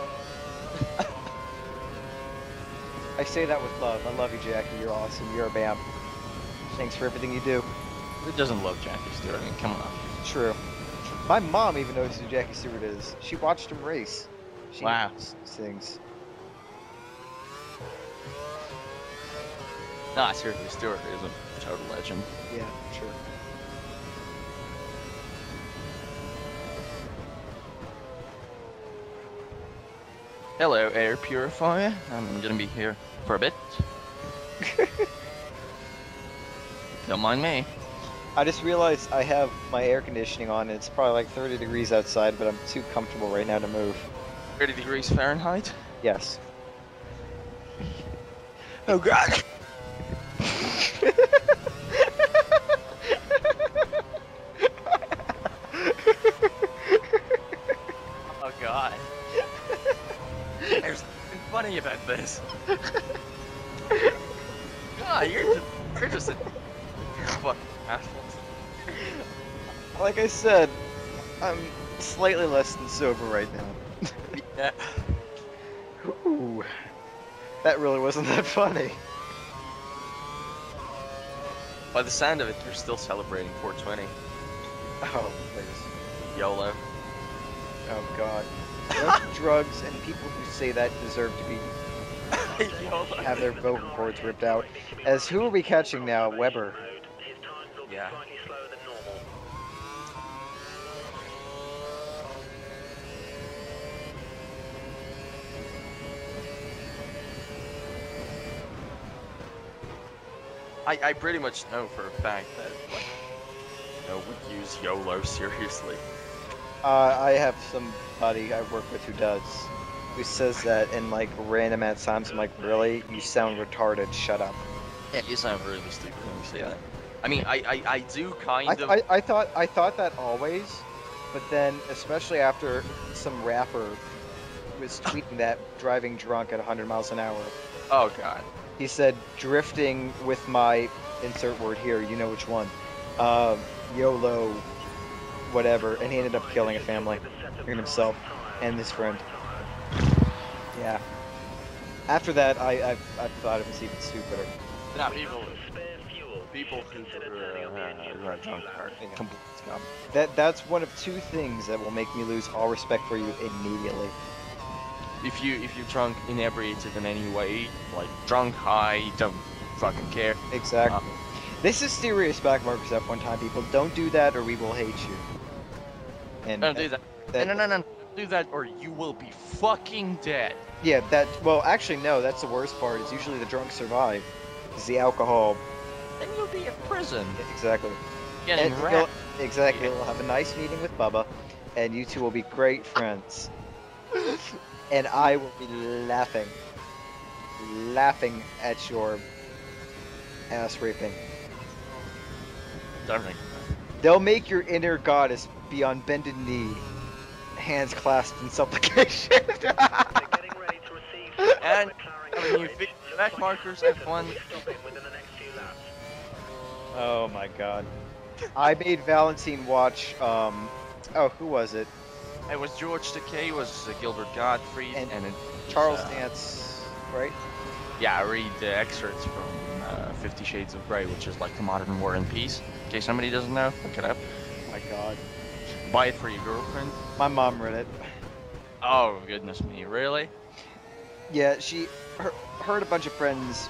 I say that with love. I love you, Jackie. You're awesome. You're a vamp. Thanks for everything you do. Who doesn't love Jackie Stewart? I mean, come on. True. My mom even knows who Jackie Stewart is. She watched him race. She Wow. knows these things. Nah, seriously, Stewart is a total legend. Yeah, sure. Hello, air purifier. I'm gonna be here for a bit. Don't mind me. I just realized I have my air conditioning on and it's probably like 30 degrees outside, but I'm too comfortable right now to move. 30 degrees Fahrenheit. Yes. Oh God. Oh God. There's something funny about this. God, you're just a fucking asshole. Like I said, I'm slightly less than sober right now. Yeah. Ooh, that really wasn't that funny. By the sound of it, you're still celebrating 420. Oh, please. YOLO. Oh, God. Drugs and people who say that deserve to be YOLO. have their vocal cords ripped out. As who are we catching now? Weber. His times will be Yeah. slightly slower than normal. I pretty much know for a fact that, like, would use YOLO seriously. I have somebody I work with who does. Who says that in like random at times. I'm like, really? You sound retarded. Shut up. Yeah, you sound really stupid when you say that. I mean, I do kind of. I thought that always, but then especially after some rapper was tweeting that driving drunk at 100 miles an hour. Oh God. He said drifting with my insert word here. You know which one? YOLO, whatever, and he ended up killing a family and himself and his friend. Yeah. After that, I thought it was even stupider. Now people Spare fuel. who are drunk are complete scum. That's one of two things that will make me lose all respect for you immediately. If you're drunk, inebriated in any way, like drunk, high, don't fucking care. Exactly. This is serious backmarkers F1 time, people. Don't do that or we will hate you. And Don't do that. No. Do that or you will be fucking dead. Yeah, well, actually, no, that's the worst part. It's usually the drunk survive. It's the alcohol. Then you'll be in prison. Exactly. Getting And wrecked. exactly. We'll have a nice meeting with Bubba, and you two will be great friends. And I will be laughing at your ass raping. Don't think They'll make your inner goddess be on bended knee, hands clasped in supplication. They're getting ready to receive. And McLaren when you fix the back markers F1, stopping within the next few laps. Oh my god. I made Valentine watch, oh, who was it? it was George Takei, was Gilbert Gottfried, And and it, Charles uh, Dance, right? yeah, I read the excerpts from 50 Shades of Grey, which is like the modern War and Peace. In case somebody doesn't know, look it up. Oh my god. Buy it for your girlfriend. My mom read it. Oh, goodness me, really? Yeah, she heard a bunch of friends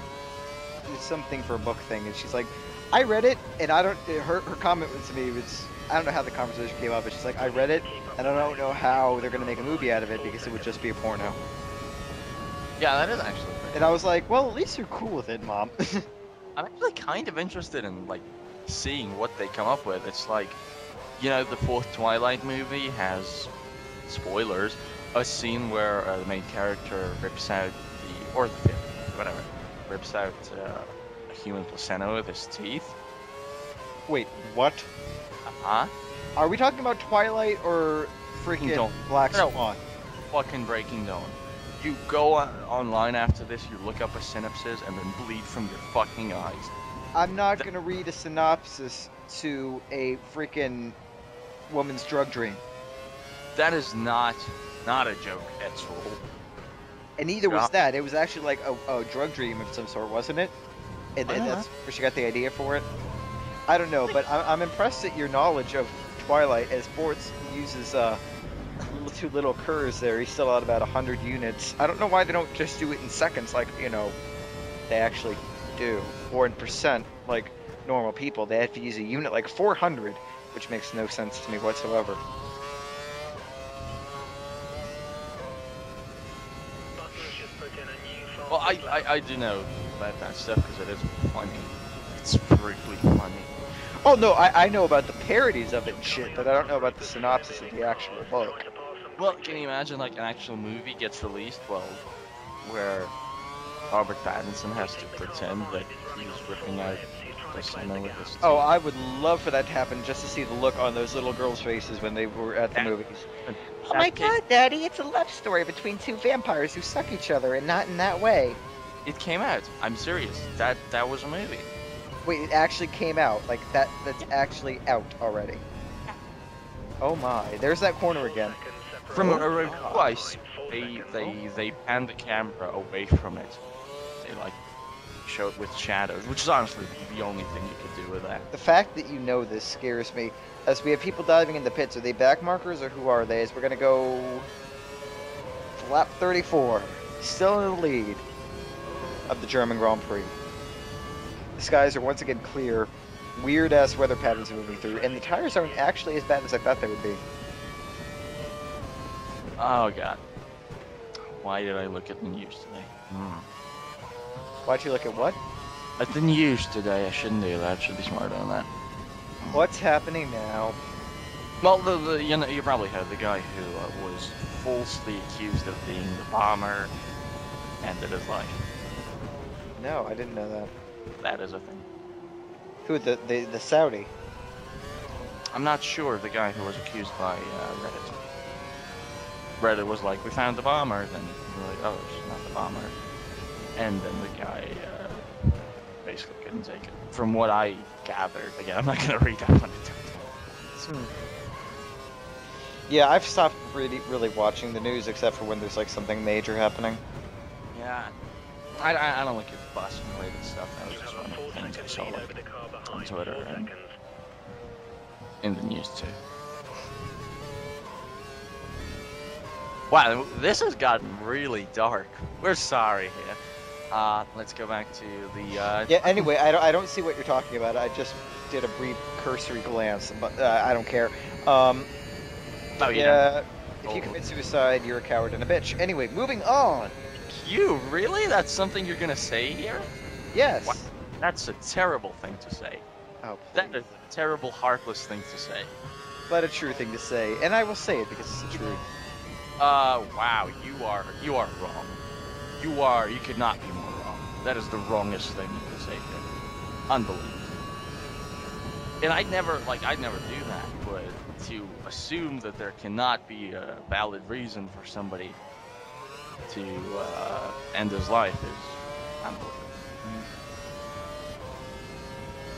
do something for a book thing, and she's like, I read it, and I don't, her comment to me was, I don't know how the conversation came up, but she's like, I read it, and I don't know how they're going to make a movie out of it, because it would just be a porno. Yeah, that is actually pretty. And I was like, well, at least you're cool with it, Mom. I'm actually kind of interested in, like, seeing what they come up with. It's like, you know, the fourth Twilight movie has, spoilers, a scene where the main character rips out or the fifth, whatever, rips out a human placenta with his teeth. Wait, what? Uh-huh. Are we talking about Twilight or freaking Don't. Black No. Swan? Fucking Breaking Dawn. You go online after this, you look up a synopsis, and then bleed from your fucking eyes. I'm not gonna read a synopsis to a freaking woman's drug dream. That is not a joke at all. And neither was Yeah. that. It was actually like a drug dream of some sort, wasn't it? And I don't that's where she got the idea for it. I don't know, but I'm impressed at your knowledge of Twilight, as Sports uses two little curves there. He's still at about 100 units. I don't know why they don't just do it in seconds, like, you know, they actually do, or in percent, like normal people. They have to use a unit like 400, which makes no sense to me whatsoever. Buttons just put in a new fast Well, I do know about that stuff because it is funny. It's pretty funny. Oh no, I know about the parodies of it and shit, but I don't know about the synopsis of the actual book. Well, can you imagine like an actual movie gets released? Well, where Robert Pattinson has to pretend that he's ripping out the cinema with his teeth. Oh, I would love for that to happen, just to see the look on those little girls' faces when they were at the That- movies. that Oh my came- god, Daddy, it's a love story between two vampires who suck each other, and not in that way. It came out. I'm serious. That was a movie. Wait, it actually came out. Like, that's actually out already. Oh my, there's that corner again. From Oh, around God. twice, they pan the camera away from it. They like show it with shadows, which is honestly the only thing you could do with that. The fact that you know this scares me. As we have people diving in the pits, are they back markers or who are they? As we're gonna go to lap 34, still in the lead of the German Grand Prix. The skies are once again clear. Weird ass weather patterns moving through, and the tires aren't actually as bad as I thought they would be. Oh god. Why did I look at the news today? Why'd you look at what? At the news today, I shouldn't do that. I should be smarter on that. What's happening now? Well, you know, you probably heard the guy who was falsely accused of being the bomber ended his life. No, I didn't know that. That is a thing. Who, the Saudi? I'm not sure the guy who was accused by Reddit. Reddit was like, we found the bomber, then we were like, oh, it's not the bomber. And then the guy basically couldn't take it. From what I gathered, again, I'm not going to read that one. Yeah, I've stopped really watching the news except for when there's like something major happening. Yeah, I don't look at bus related stuff. That was just one of the things I saw like on Twitter and in the news too. Wow, this has gotten really dark. We're sorry here. Let's go back to the. Yeah. Anyway, I don't see what you're talking about. I just did a brief cursory glance, but I don't care. Oh, you Yeah. don't. If you commit suicide, you're a coward and a bitch. Anyway, moving on. You really? That's something you're gonna say here? Yes. What? That's a terrible thing to say. Oh, That please. is a terrible, heartless thing to say. But a true thing to say, and I will say it because it's the truth. Wow, you are wrong. You could not be more wrong. That is the wrongest thing you could say here. Unbelievable. And I'd never do that, but to assume that there cannot be a valid reason for somebody to end his life is unbelievable.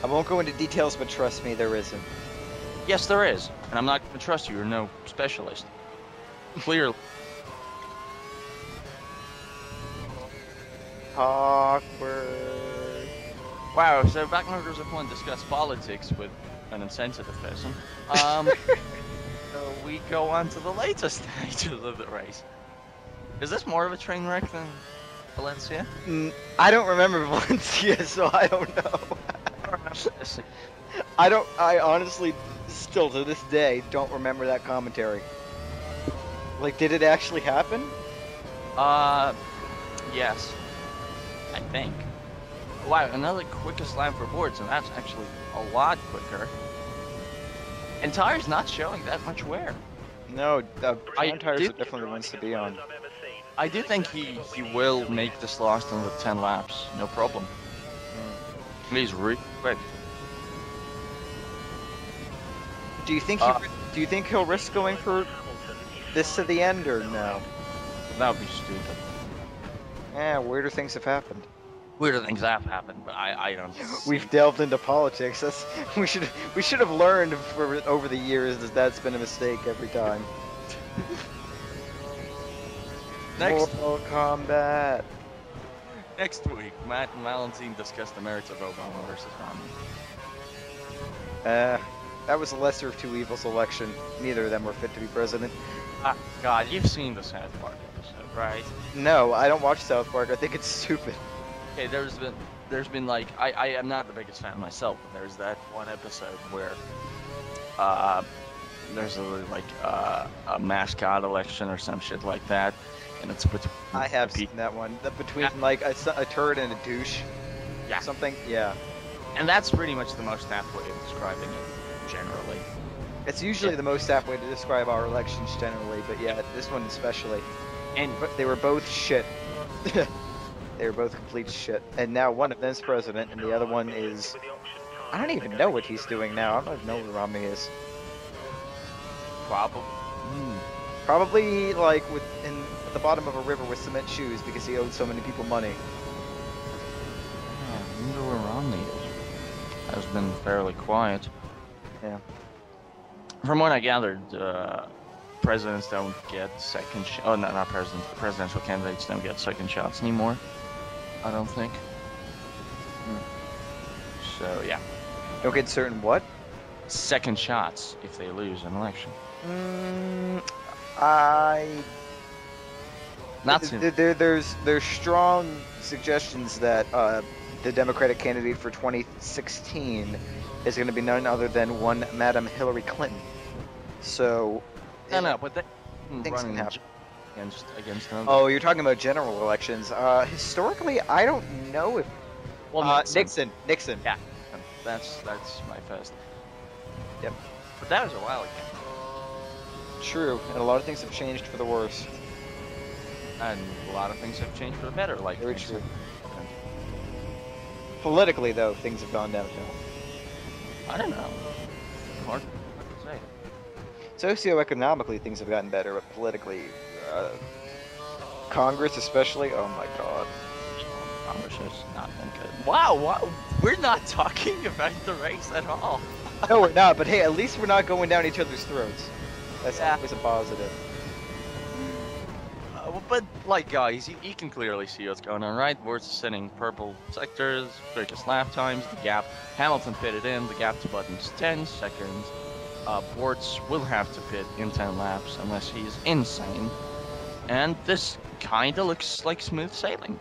I won't go into details, but trust me, there isn't. Yes, there is, and I'm not going to trust you. You're no specialist. Clearly. Awkward. Wow, so backmarkers are fun to discuss politics with an insensitive person. So we go on to the later stages of the race. Is this more of a train wreck than Valencia? I don't remember Valencia, so I don't know. I don't remember this. I honestly, still to this day, don't remember that commentary. Like, did it actually happen? Yes. I think. Wow, another quickest lap for boards, and that's actually a lot quicker. And tires not showing that much wear. No, brown tires did- are definitely the ones to be on. I do think he will make this last under 10 laps, no problem. He's really quick. Do you think he'll risk going for this to the end or no? That would be stupid. Yeah, weirder things have happened. Weirder things have happened, but I don't. We've delved into politics. We should have learned over the years that that's been a mistake every time. Next Mortal Kombat. next week, Matt and Valentine discuss the merits of Obama versus Romney. That was a lesser of two evils election. Neither of them were fit to be president. God, you've seen the South Park episode, right? No, I don't watch South Park. I think it's stupid. Okay, there's been like I am not the biggest fan myself, but there's that one episode where there's a mascot election or some shit like that, and it's between I have seen that one. Between like a turd and a douche. Yeah. Something. Yeah. and that's pretty much the most apt way of describing it generally. It's usually the most apt way to describe our elections generally, but yeah, this one especially. And But they were both shit. They were both complete shit. And now one of them's president, and the other one is... I don't even know what he's doing now. I don't even know where Romney is. probably Probably like at the bottom of a river with cement shoes because he owed so many people money. I wonder where Romney is. Has been fairly quiet. Yeah. From what I gathered, presidents don't get second oh, no, not presidents, but presidential candidates don't get second shots anymore. I don't think. So, yeah. Don't get certain what? Second shots if they lose an election. Not soon. There's strong suggestions that the Democratic candidate for 2016 is going to be none other than one Madam Hillary Clinton. So. No, but they Things can happen. against them. Oh, you're talking about general elections. Historically, I don't know if. Well, Nixon. Yeah, that's my first. Yep. But that was a while ago. True, and a lot of things have changed for the worse. And a lot of things have changed for the better, like Very things true. have- Politically, though, things have gone downhill. I don't know. Hard to say. Socioeconomically, things have gotten better, but politically, Congress especially, oh my god. Congress has not been good. Wow, we're not talking about the race at all. No, we're not, but hey, at least we're not going down each other's throats. That's Yeah. always a positive. But, like, guys, you can clearly see what's going on, right? We're sitting purple sectors, quickest lap times, the gap. Hamilton pitted in, the gap to Button's 10 seconds. Bortz will have to pit in 10 laps unless he's insane. And this kinda looks like smooth sailing.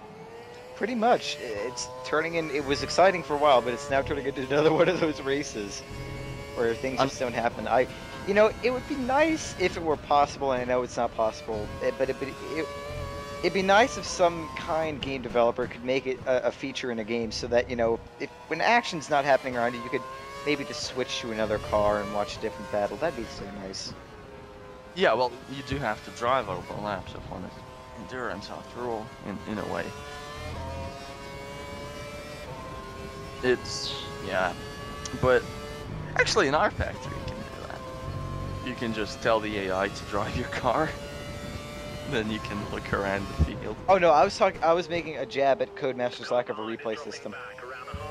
Pretty much. It's turning in. It was exciting for a while, but it's now turning into another one of those races where things just don't happen. It would be nice if it were possible, and I know it's not possible, but it'd be nice if some kind game developer could make it a feature in a game so that, if when action's not happening around you, you could maybe just switch to another car and watch a different battle. That'd be so nice. Yeah, well, you do have to drive over laps of one endurance after all, in a way. Yeah, but actually in our factory you can do that. You can just tell the AI to drive your car, then you can look around the field. Oh no, I was making a jab at Codemaster's lack of a replay system.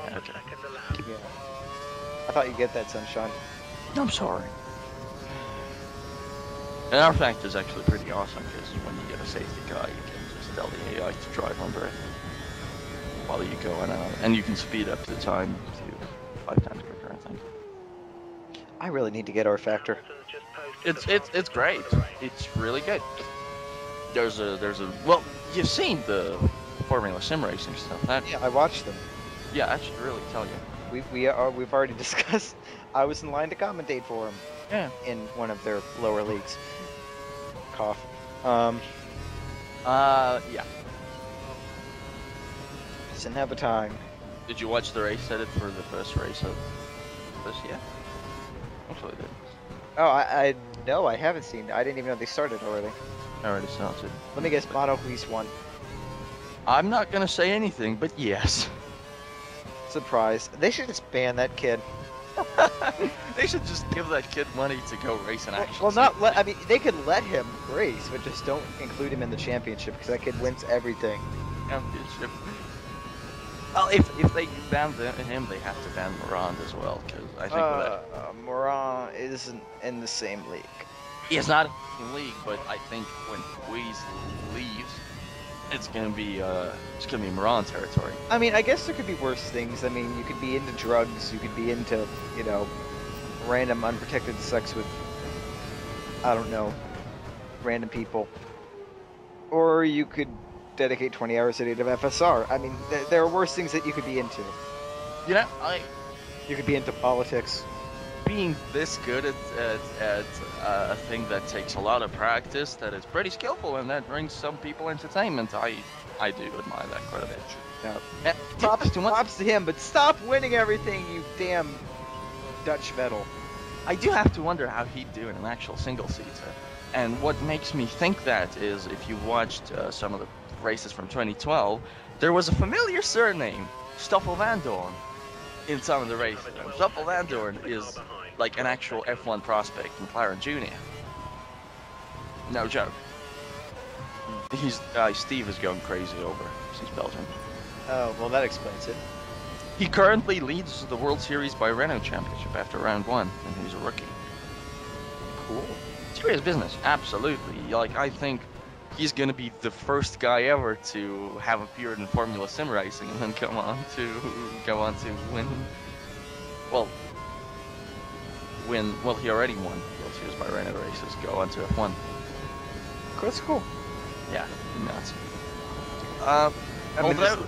Yeah, okay. Yeah. I thought you'd get that, Sunshine. I'm sorry. And our factory is actually pretty awesome because when you get a safety car, you can just tell the AI to drive under it while you go in and you can speed up the time to 5 times quicker, I think. I really need to get our factor. It's great. It's really good. There's a well, you've seen the Formula Sim racing stuff. Yeah, I watched them. Yeah, I should really tell you. We've already discussed. I was in line to commentate for them. Yeah. In one of their lower leagues. Cough. Yeah. Just didn't have the time. Did you watch the race edit for the first race of this year? Actually, did. Oh, no, I haven't seen it. I didn't even know they started already. I already started. Let me guess, Bono Luis won. I'm not gonna say anything, but yes. Surprise. They should just ban that kid. They should just give that kid money to go race an actual. Well, not let. I mean, they could let him race, but just don't include him in the championship because that kid wins everything. Championship. Well, if they ban him, they have to ban Morand as well, because I think Moran isn't in the same league. He is not in the league, but I think when Weiss leaves, it's gonna be Moran territory. I mean, I guess there could be worse things. I mean, you could be into drugs. You could be into, you know, random unprotected sex with, I don't know, random people. Or you could dedicate 20 hours a day to FSR. I mean, there are worse things that you could be into. You know, You could be into politics. being this good at a thing that takes a lot of practice, that is pretty skillful, and that brings some people entertainment. I do admire that quite a bit. Yeah. Props to him, but stop winning everything, you damn Dutch Vettel. I do have to wonder how he'd do in an actual single-seater. And what makes me think that is, if you watched some of the races from 2012, there was a familiar surname, Stoffel Van Dorn, in some of the races. And Stoffel Van Dorn is like an actual F1 prospect, McLaren Jr. No joke. Steve is going crazy over since Belgium. Oh, well, that explains it. He currently leads the World Series by Renault Championship after round 1, and he's a rookie. Cool. Serious business, absolutely. Like, I think he's gonna be the first guy ever to have appeared in Formula Sim racing and then go on to win. Well, he already won World Series by Renault races. Go on to F1. That's cool. Yeah, nuts. I mean, Although,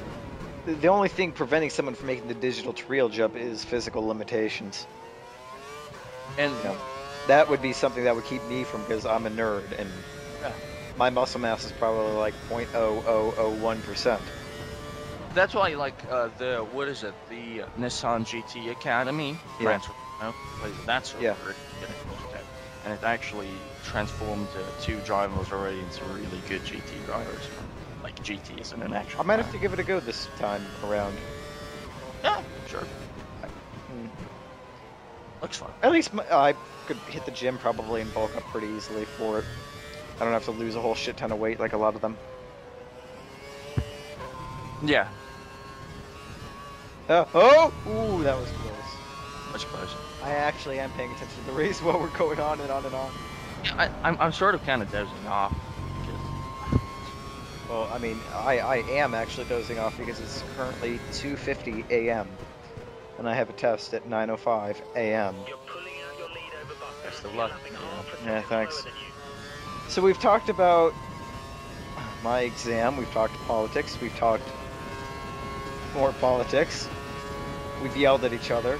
the only thing preventing someone from making the digital to real jump is physical limitations. and You know, that would be something that would keep me from, because I'm a nerd and Yeah. my muscle mass is probably like 0.0001%. that's why, like, the Nissan GT Academy, Yeah. that's Yeah. and it actually transformed 2 drivers already into really good GT drivers. Like, GT isn't an actual. I might have to give it a go this time around. Yeah, sure. Hmm. Looks fun. At least I could hit the gym probably and bulk up pretty easily for it. I don't have to lose a whole shit ton of weight like a lot of them. Yeah, Oh! Ooh, that was close. much closer. I actually am paying attention to the race while we're going on and on and on. Yeah, I'm sort of kind of dozing off because Well, I mean, I am actually dozing off because it's currently 2:50 a.m. and I have a test at 9:05 a.m. You're pulling out your lead over Butler. Best of luck. You're having half a Yeah, second thanks. slower than you. So we've talked about my exam, we've talked politics, we've talked more politics, we've yelled at each other.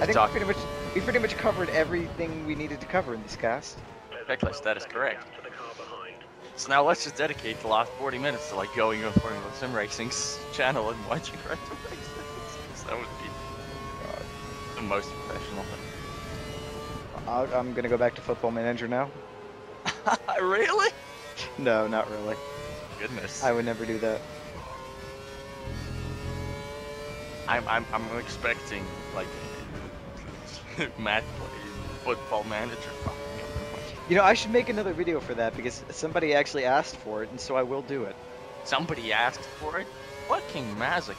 I think we pretty much covered everything we needed to cover in this cast. Checklist, that is correct. To the car behind. So now let's just dedicate the last 40 minutes to like going on Formula Sim Racing's channel and watching retro races. So that would be the most professional thing. I'm gonna go back to Football Manager now. Really? No, not really. Goodness. I would never do that. I'm expecting like Matt playing Football Manager. You know, I should make another video for that because somebody actually asked for it, and so I will do it. Somebody asked for it. Fucking masochist.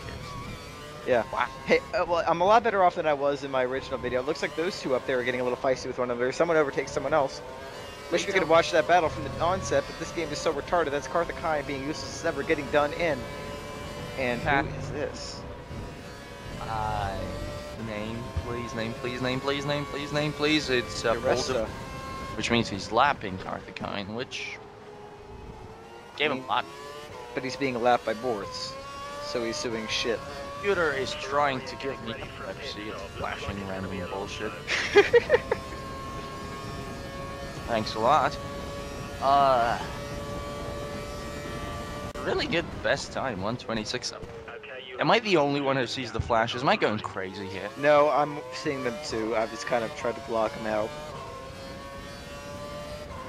Yeah. Wow. Hey, well, I'm a lot better off than I was in my original video. It looks like those two up there are getting a little feisty with one another. Someone overtakes someone else. Wish we could have watched that battle from the onset, but this game is so retarded. That's Karthik being useless as ever, getting done in. And Pat. who is this? Name, please. Name, please. Name, please. Name, please. Name, please. It's Aresta. which means he's lapping Karthik, which gave him a lot. But he's being lapped by Borth, so he's suing shit. Computer is trying to give me epilepsy. It's flashing random bullshit. Thanks a lot. Really good best time, 126. Am I the only one who sees the flashes? Am I going crazy here? No, I'm seeing them too. I've just kind of tried to block them out.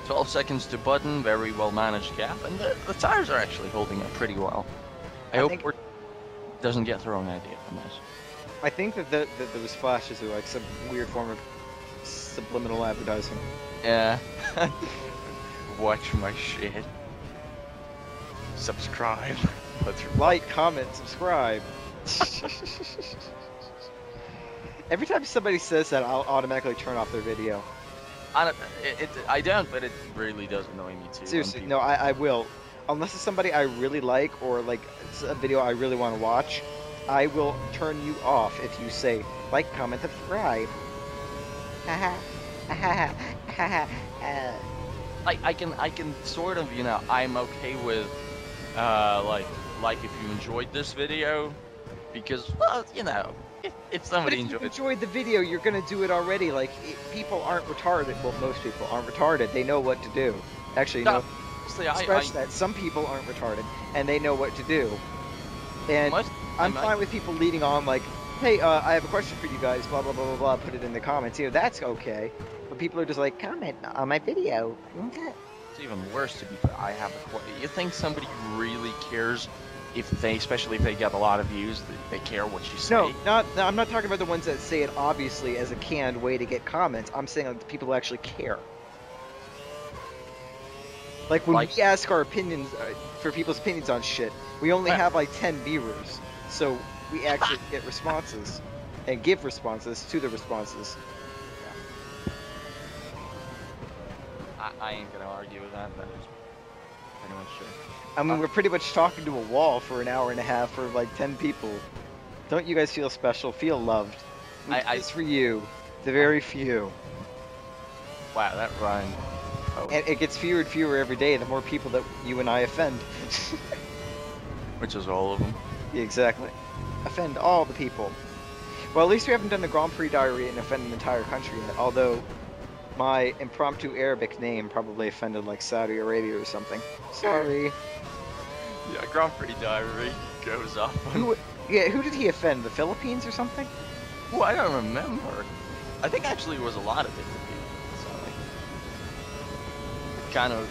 12 seconds to button, very well managed gap, and the tires are actually holding up pretty well. I hope think- it doesn't get the wrong idea from this. I think that those flashes are like some weird form of subliminal advertising. Yeah. Watch my shit. Subscribe. Like, comment, subscribe. Every time somebody says that, I'll automatically turn off their video. I don't, but it really does annoy me too. when Seriously, people- no, I will. Unless it's somebody I really like or like it's a video I really want to watch, I will turn you off if you say like, comment, subscribe. I can sort of, I'm okay with, like if you enjoyed this video, because, well, if But somebody if you enjoyed. enjoyed the video, you're gonna do it already. Like, people aren't retarded. Well, most people aren't retarded. They know what to do. Actually, No, no, honestly, scratch that. Some people aren't retarded, and they know what to do. And I'm fine with people leading on like, hey, I have a question for you guys, blah, blah, blah, blah, blah, put it in the comments. That's okay. But people are just like, comment on my video. Okay. It's even worse to be fair. I have a question. You think somebody really cares especially if they get a lot of views, they care what you say? No, I'm not talking about the ones that say it obviously as a canned way to get comments. I'm saying like the people who actually care. Like when we ask our opinions, for people's opinions on shit, we only have like 10 viewers. So we actually get responses and give responses to the responses. I ain't gonna argue with that. That is pretty much true. I mean, we're pretty much talking to a wall for an hour and a half for like 10 people. Don't you guys feel special? Feel loved? It's for you, the very few. Wow, that rhymed. Oh. And it gets fewer and fewer every day, the more people that you and I offend. Which is all of them. Yeah, exactly. Offend all the people. Well, at least we haven't done a Grand Prix diary and offend an entire country yet, although my impromptu Arabic name probably offended like Saudi Arabia or something. Sorry. Yeah, Grand Prix diary goes off. Who did he offend? The Philippines or something? Ooh, I don't remember. I think actually it was a lot of different people. So it kind of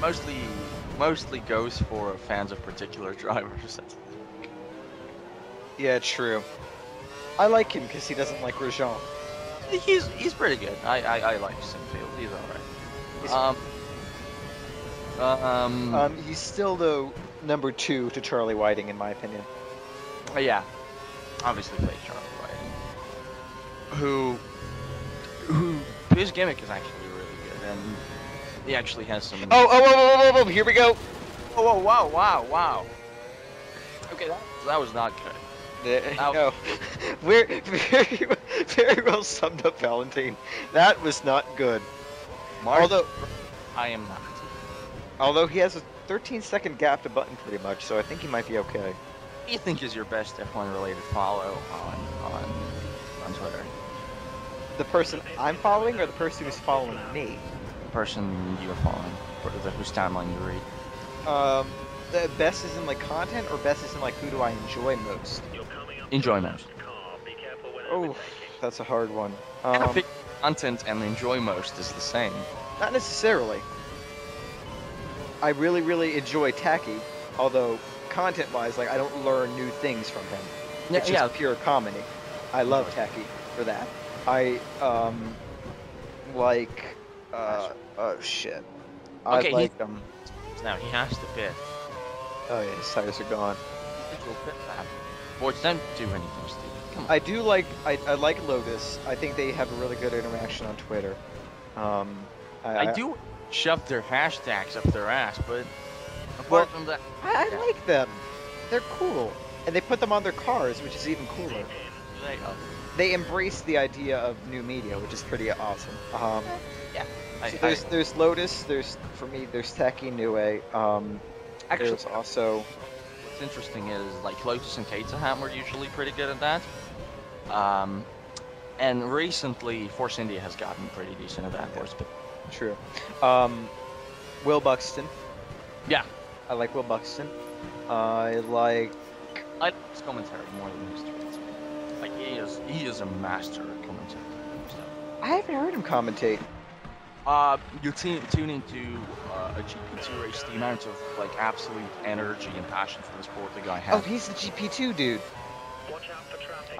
mostly goes for fans of particular drivers. Yeah, true. I like him because he doesn't like Grosjean. He's pretty good. I like Sinfield. He's alright. He's still though number 2 to Charlie Whiting in my opinion. Yeah, obviously played Charlie Whiting, who his gimmick is actually really good, and he actually has some. Oh! Here we go. Oh! Wow! Okay, that was not good. No, we're very well summed up, Valentine. That was not good. Although I am not. Although he has a 13-second gap to Button pretty much, so I think he might be okay. What do you think is your best F1 related follow on Twitter? The person I'm following, or the person who's following me? The person you're following, or whose timeline you read. The best is in like content, or best is in like who do I enjoy most? Enjoy most. Oh, that's a hard one. I think content and enjoy most is the same. Not necessarily. I really, really enjoy Tacky, although content-wise, like I don't learn new things from him. It's just pure comedy. I love Tacky for that. I like oh shit. Okay, I like now he has to pit. Oh yeah, his tires are gone. Boys, don't do anything stupid. Come on. I do like I like Lotus. I think they have a really good interaction on Twitter. I do shove their hashtags up their ass, but apart from that, I like them. They're cool, and they put them on their cars, which is even cooler. They embrace the idea of new media, which is pretty awesome. Yeah. So there's Lotus. For me there's Tacky Nue. Actually, there's also. What's interesting is like Lotus and Caterham were usually pretty good at that. And recently Force India has gotten pretty decent at that. True. Will Buxton. Yeah. I like Will Buxton. I like his commentary more than his tweets. Like he is a master at commentating. So. I haven't heard him commentate. You tune into a GP2 race, the amount of like absolute energy and passion for the sport the guy has. Oh, he's the GP2 dude. Watch out for traffic.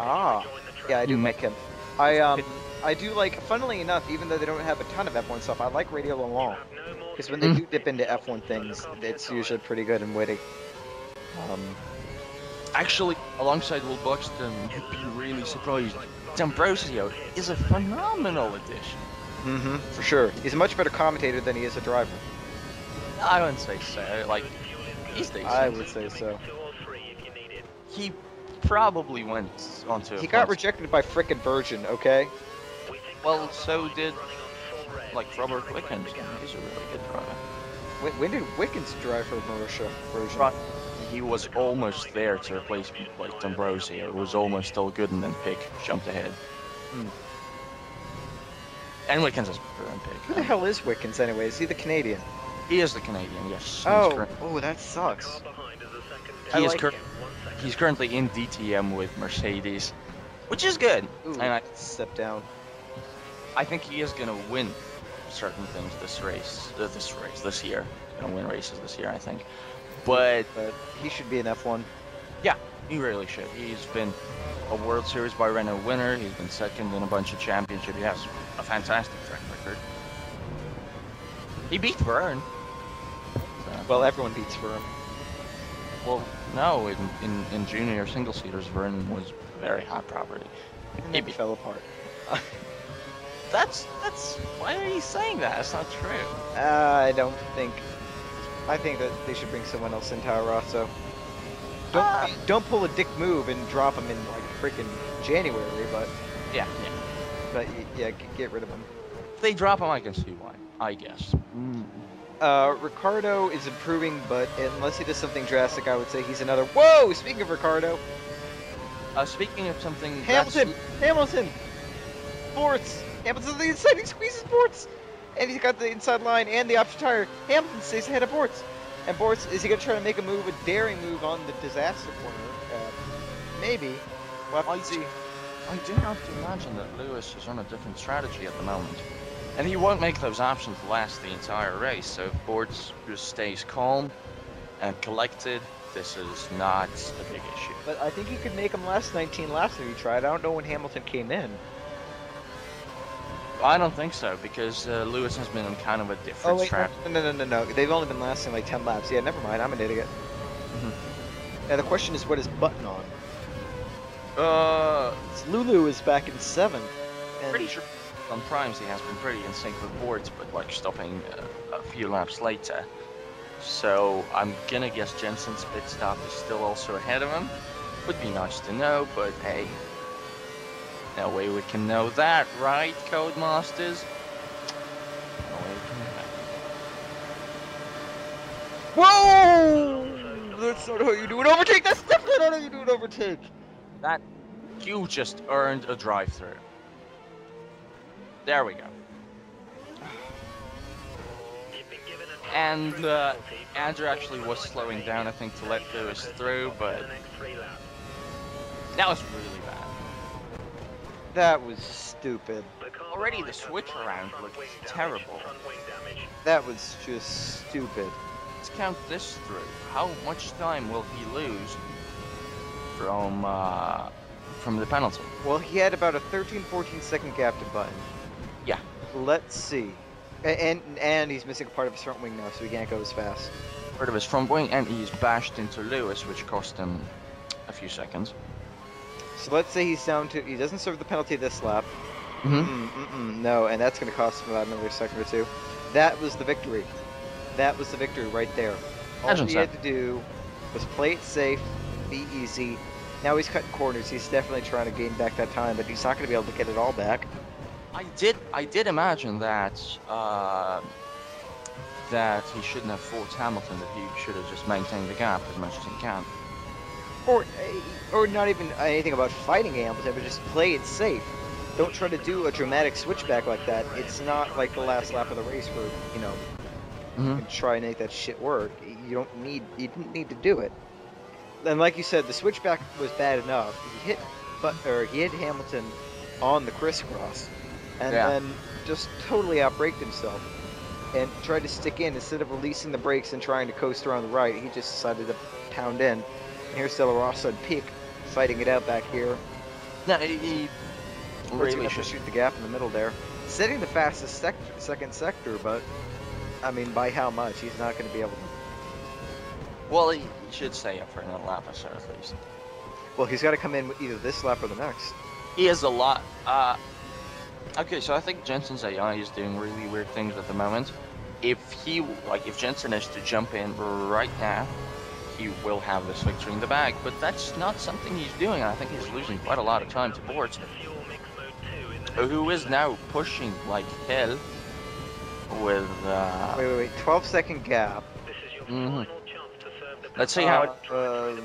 Yeah, I do like him. I do like, funnily enough, even though they don't have a ton of F1 stuff, I like Radio Le Mans. Because when they do dip into F1 things, it's usually pretty good and witty. Actually, alongside Will Buxton, you'd be really surprised. D'Ambrosio is a phenomenal addition. Mm-hmm, for sure. He's a much better commentator than he is a driver. I wouldn't say so. Like, he's decent. I would say so. He probably went onto a He got fun- rejected by frickin' Virgin, okay? Well, so did, like, Robert Wickens. He's a really good driver. When did Wickens drive for Marisha Virgin? Right. He was almost there to replace, like, D'Ambrosio. It was almost all good, and then Pick jumped ahead. Hmm. And Wickens is better than Pick. Who the hell is Wickens anyway? Is he the Canadian? He is the Canadian, yes. Oh, that sucks. He's currently in DTM with Mercedes, which is good. Ooh, And I step down. think he is gonna win certain things this year. He's gonna win races this year, I think. But he should be an F1. yeah, he really should. He's been a World Series by Renault winner. He's been second in a bunch of championships. He has a fantastic track record. He beat Verne. So, Well, everyone beats Verne. well, no, in junior single seaters, Verne was very hot property. He fell apart. That's why are you saying that? That's not true. I think that they should bring someone else in Toro Rosso. Don't pull a dick move and drop him in like freaking January, but Yeah. get rid of him. If they drop him, I can see why. I guess. Ricardo is improving, but unless he does something drastic, I would say he's another. Whoa! Speaking of Ricardo, Speaking of something, Hamilton, Sports. Hamilton's on the inside. He squeezes Bortz, and he's got the inside line and the option tire. Hamilton stays ahead of Bortz, and Bortz is he gonna try to make a daring move on the disaster corner? Maybe. We'll have to see. I do have to imagine that Lewis is on a different strategy at the moment. And he won't make those options last the entire race, so if Bortz just stays calm and collected, this is not a big issue. But I think he could make him last 19 laps if he tried. I don't know when Hamilton came in. I don't think so, because Lewis has been on kind of a different strategy. No. They've only been lasting like 10 laps. Yeah, never mind. I'm an idiot. Now the question is, what is Button on? Lulu is back in 7th. And Pretty sure on primes he has been pretty in sync with Bortz, but like stopping a few laps later. So I'm gonna guess Jensen's pit stop is still also ahead of him. Would be nice to know, but hey, no way we can know that, right, Codemasters? No way we can know Whoa! That's not how you do an overtake. That's definitely not how you do an overtake. that. You just earned a drive-through. There we go. And Andrew actually was slowing down, I think, to let Lewis through, but that was really bad. That was stupid. Already the switch around looked terrible. That was just stupid. Let's count this through. How much time will he lose from the penalty? Well, he had about a 13-14 second gap to Button. Yeah. Let's see. And he's missing a part of his front wing now, so he can't go as fast. Part of his front wing, and he's bashed into Lewis, which cost him a few seconds. So let's say he's down to. He doesn't serve the penalty this lap. Mm-hmm. No, and that's going to cost him about another second or two. That was the victory. That was the victory right there. All he had to do was play it safe, be easy. Now he's cutting corners. He's definitely trying to gain back that time, but he's not going to be able to get it all back. I did imagine that that he shouldn't have fought Hamilton, that he should have just maintained the gap as much as he can. Or not even anything about fighting Hamilton, but just play it safe. Don't try to do a dramatic switchback like that. It's not like the last lap of the race where, you know, you can try and make that shit work. You didn't need to do it. And like you said, the switchback was bad enough. He hit Hamilton on the crisscross, and then just totally outbraked himself and tried to stick in instead of releasing the brakes and trying to coast around the right. He just decided to pound in. And here's De La Rosa and Pique fighting it out back here. No, he really should shoot the gap in the middle there, setting the fastest second sector, but I mean, by how much? He's not going to be able to. Well, he should stay up for another lap or so at least. Well, he's got to come in with either this lap or the next. He has a lot. Okay, so I think Jensen's AI is doing really weird things at the moment. If Jensen is to jump in right now, he will have this victory in the bag, but that's not something he's doing. I think he's losing quite a lot of time to Boards, who is now pushing like hell with, Wait. 12-second gap. mhm. Let's see how it, Hmm.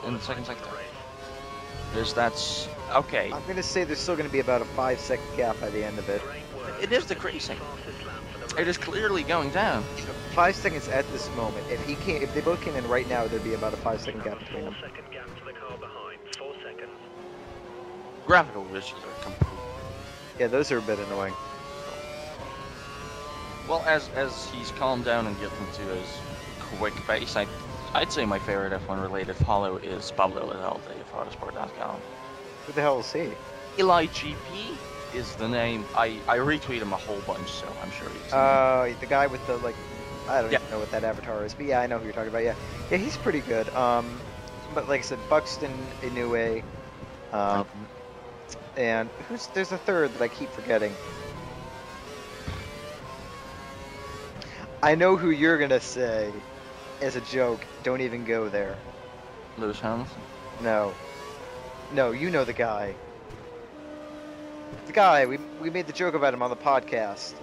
in the second sector. That's, okay, I'm gonna say there's still gonna be about a 5-second gap by the end of it. it is decreasing. It is clearly going down. 5 seconds at this moment. If they both came in right now, there'd be about a 5-second gap between them. Graphical glitches are complete. Yeah, those are a bit annoying. Well, as he's calmed down and getting to his quick pace, I'd say my favorite F1 related follow is Pablo Ledalte of Autosport.com. Who the hell is he? Eli GP is the name. I retweet him a whole bunch, so I'm sure he's. The guy with the, like, I don't Yeah. even know what that avatar is, but yeah, I know who you're talking about. Yeah, he's pretty good. But like I said, Buxton, Inoue, and there's a third that I keep forgetting. I know who you're gonna say as a joke. Don't even go there. Lewis Hamilton. No, you know the guy. The guy we made the joke about him on the podcast.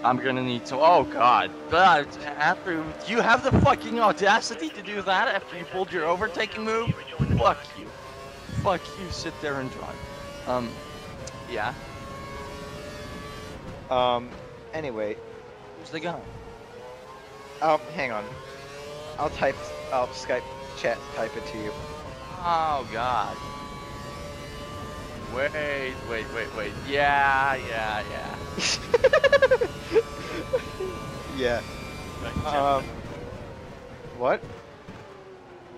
I'm gonna need to. Oh God! But after you have the fucking audacity to do that after you pulled your overtaking move, fuck you. Fuck you. Sit there and drive. Yeah. Anyway, Who's the guy? hang on. I'll Skype chat type it to you. Oh God. Wait. Yeah. Yeah. What?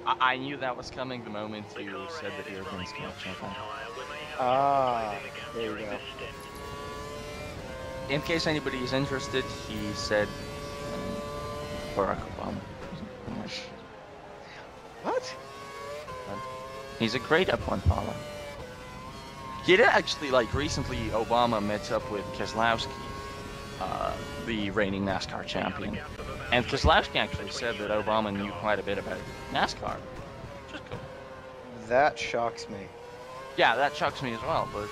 I knew that was coming the moment you said that you were going to sketch up. Ah, there you go. In case anybody is interested, he said Barack Obama. What? He's a great F1 follower. He did actually, like, recently Obama met up with Keselowski, the reigning NASCAR champion. And Keselowski actually said that Obama knew quite a bit about NASCAR. Which is cool. That shocks me. Yeah, that shocks me as well, but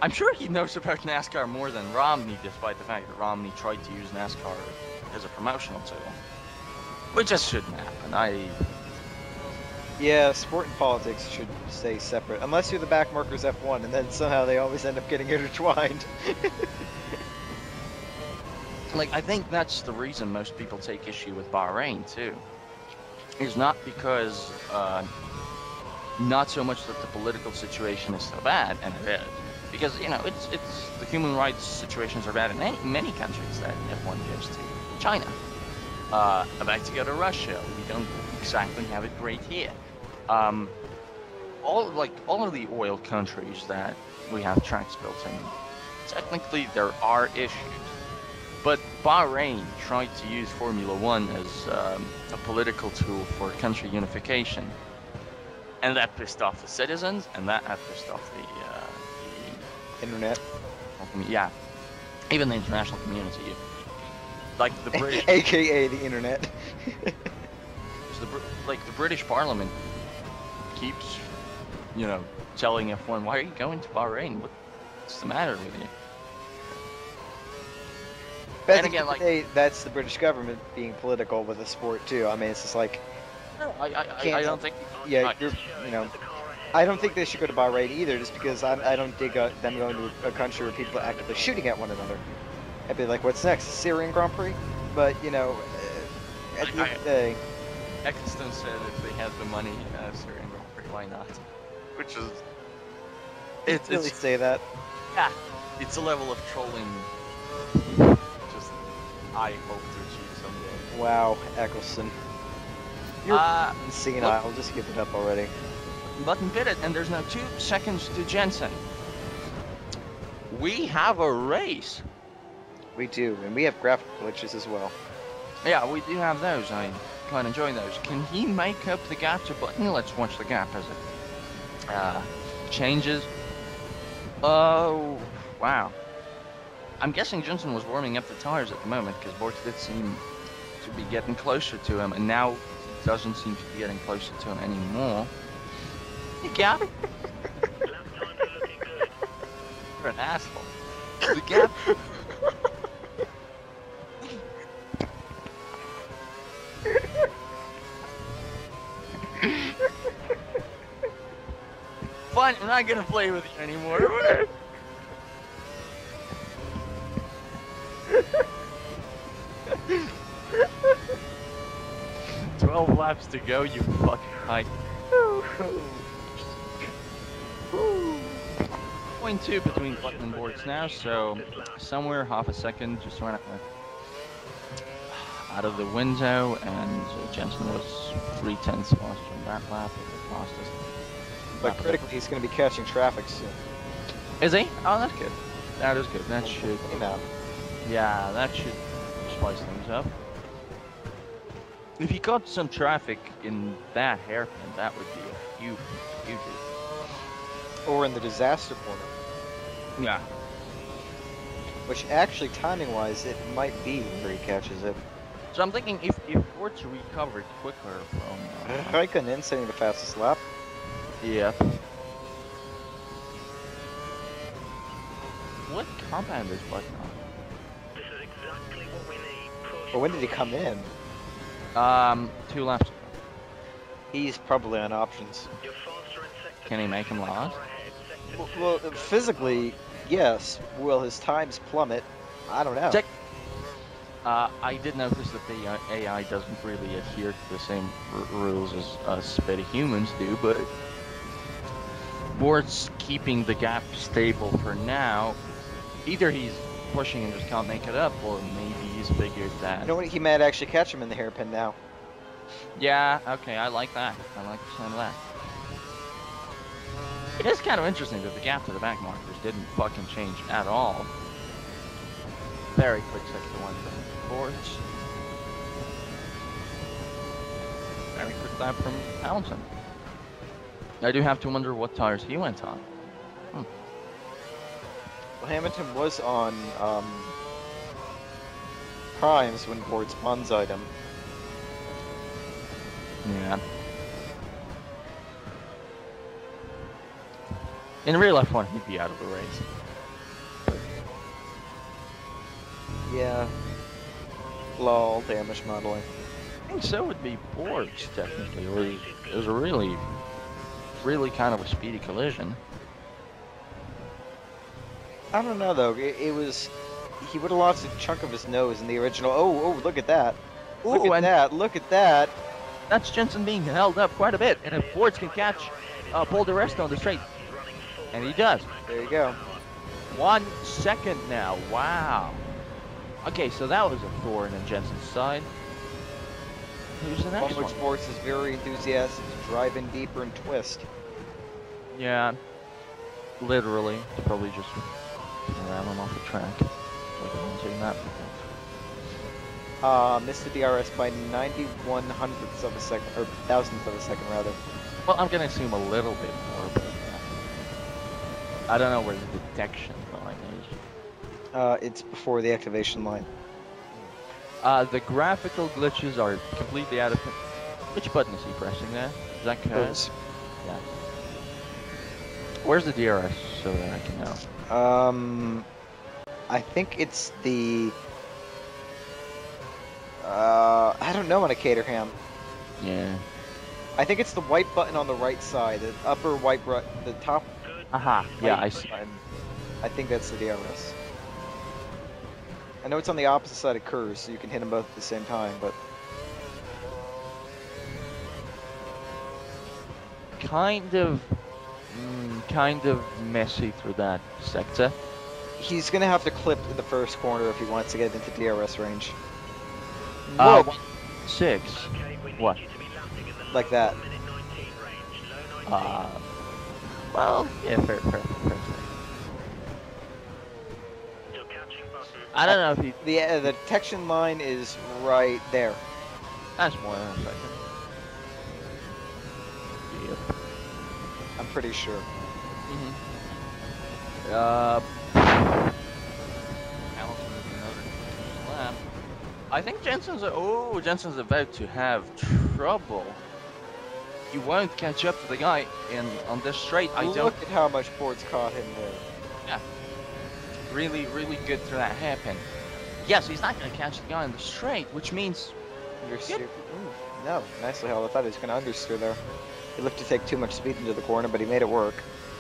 I'm sure he knows about NASCAR more than Romney, despite the fact that Romney tried to use NASCAR as a promotional tool. Which just shouldn't happen. Yeah, sport and politics should stay separate. Unless you're the backmarkers F1, and then somehow they always end up getting intertwined. Like, I think that's the reason most people take issue with Bahrain, too. Is not because, not so much that the political situation is so bad, and it is. Because, you know, it's the human rights situations are bad in many countries that F1 gives to. China. About to go to Russia. We don't exactly have it great here. All of the oil countries that we have tracks built in, technically there are issues. But Bahrain tried to use Formula One as a political tool for country unification. And that pissed off the citizens, and that pissed off the Internet. yeah, even the international community. Like the British, AKA the internet. the British Parliament keeps, you know, telling F1, why are you going to Bahrain? What's the matter with you? But And again, like, that's the British government being political with the sport too. I mean, it's just like, no, I don't think. yeah, I don't think they should go to Bahrain either, just because I don't dig them going to a country where people are actively shooting at one another. I'd be like, what's next? Syrian Grand Prix? But, you know, at the end of the day... Eccleston said if they had the money, Syrian Grand Prix, why not? Which is... It's really say that. Yeah, it's a level of trolling just I hope to achieve someday. Wow, Eccleston. You're insane. I'll just give it up already. Button bit it, and there's now 2 seconds to Jensen. We have a race. We do, and we have graphic glitches as well. Yeah, we do have those. quite enjoying those. Can he make up the gap to Button? Let's watch the gap as it changes. Oh, wow. I'm guessing Johnson was warming up the tires at the moment because Bortz did seem to be getting closer to him, and now he doesn't seem to be getting closer to him anymore. The gap? You're an asshole. The gap. Fine, I'm not gonna play with you anymore. 12 laps to go, you fucking hike. 0.2 between Button and Bortz now, so somewhere half a second just went out of the window, and Jensen was 3/10 faster on that lap, the fastest. But critically, he's going to be catching traffic soon. Is he? Oh, that's good. That is good. That should. Yeah, that should spice things up. If you got some traffic in that hairpin, that would be a huge. Or in the disaster corner. Yeah. Which actually, timing-wise, it might be where he catches it. So I'm thinking if Bortz recovered quicker from... Raikkonen setting the fastest lap. Yeah. What compound is Button on? This is exactly what we need. But when did he come in? 2 laps. He's probably on options. You're faster in sector Can he make him last? Well, physically, yes. Will his times plummet? I don't know. Check. I did notice that the AI doesn't really adhere to the same rules as us petty humans do, but Bort's keeping the gap stable for now. Either he's pushing and just can't make it up, or maybe he's figured that... You know what? He might actually catch him in the hairpin now. Yeah, okay, I like that. I like the sound of that. It is kind of interesting that the gap to the back markers didn't fucking change at all. Very quick sector 1 from Bortz. Very quick lap from Townsend. I do have to wonder what tires he went on. Well, Hamilton was on primes when Bortz bonsai'd him. Yeah. In real life, one, he'd be out of the race. Yeah. Lol, damage modeling. I think so would be Bortz, technically. It was a really kind of a speedy collision. I don't know though. It was. He would have lost a chunk of his nose in the original. Oh, look at that! Look at that! Look at that! That's Jensen being held up quite a bit, and if Bortz can catch Paul di Resta on the straight, and he does. There you go. 1 second now. Wow. Okay, so that was a thorn in Jensen's side. Who's the next one? Which Bortz is very enthusiastic to drive in deeper and twist. Yeah. Literally. It's probably just around him off the track. Like I'm saying that before. Missed the DRS by 91 hundredths of a second, or thousandths of a second rather. Well, I'm gonna assume a little bit more, but I don't know where the detection line is. It's before the activation line. The graphical glitches are completely out of... Which button is he pressing there? Is that code? Yeah. Where's the DRS so that I can know? I think it's the... I don't know on a Caterham. Yeah. I think it's the white button on the right side, the upper white button, the top. Aha, yeah, I see. Button. I think that's the DRS. I know it's on the opposite side of curves, so you can hit them both at the same time, but... Kind of messy through that sector. He's going to have to clip in the first corner if he wants to get into DRS range. Whoa! 6. What? Like that. Well, yeah, fair. I don't know if he... The detection line is right there. That's more than a second. Yep. I'm pretty sure. Hamilton with another lap. I think Jensen's about to have trouble. He won't catch up to the guy on this straight. Look at how much Ford's caught him there. Yeah. Really, really good through that hairpin. Yes, he's not going to catch the guy on the straight, which means... Understeer. No, nicely held. I thought he was going to understeer there. He looked to take too much speed into the corner, but he made it work.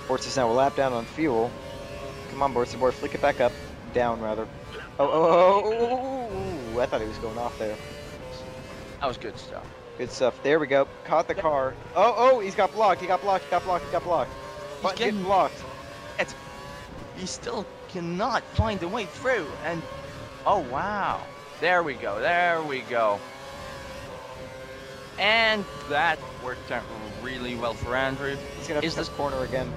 Bortz is now a lap down on fuel. Come on, Bortz, flick it back up. Down, rather. Oh, I thought he was going off there. That was good stuff. Good stuff. There we go. Caught the car. Oh, he's got blocked. He got blocked. Button getting blocked. He still cannot find a way through. And, oh, wow. There we go. And that worked out really well for Andrew. He's going to have to cut corner again.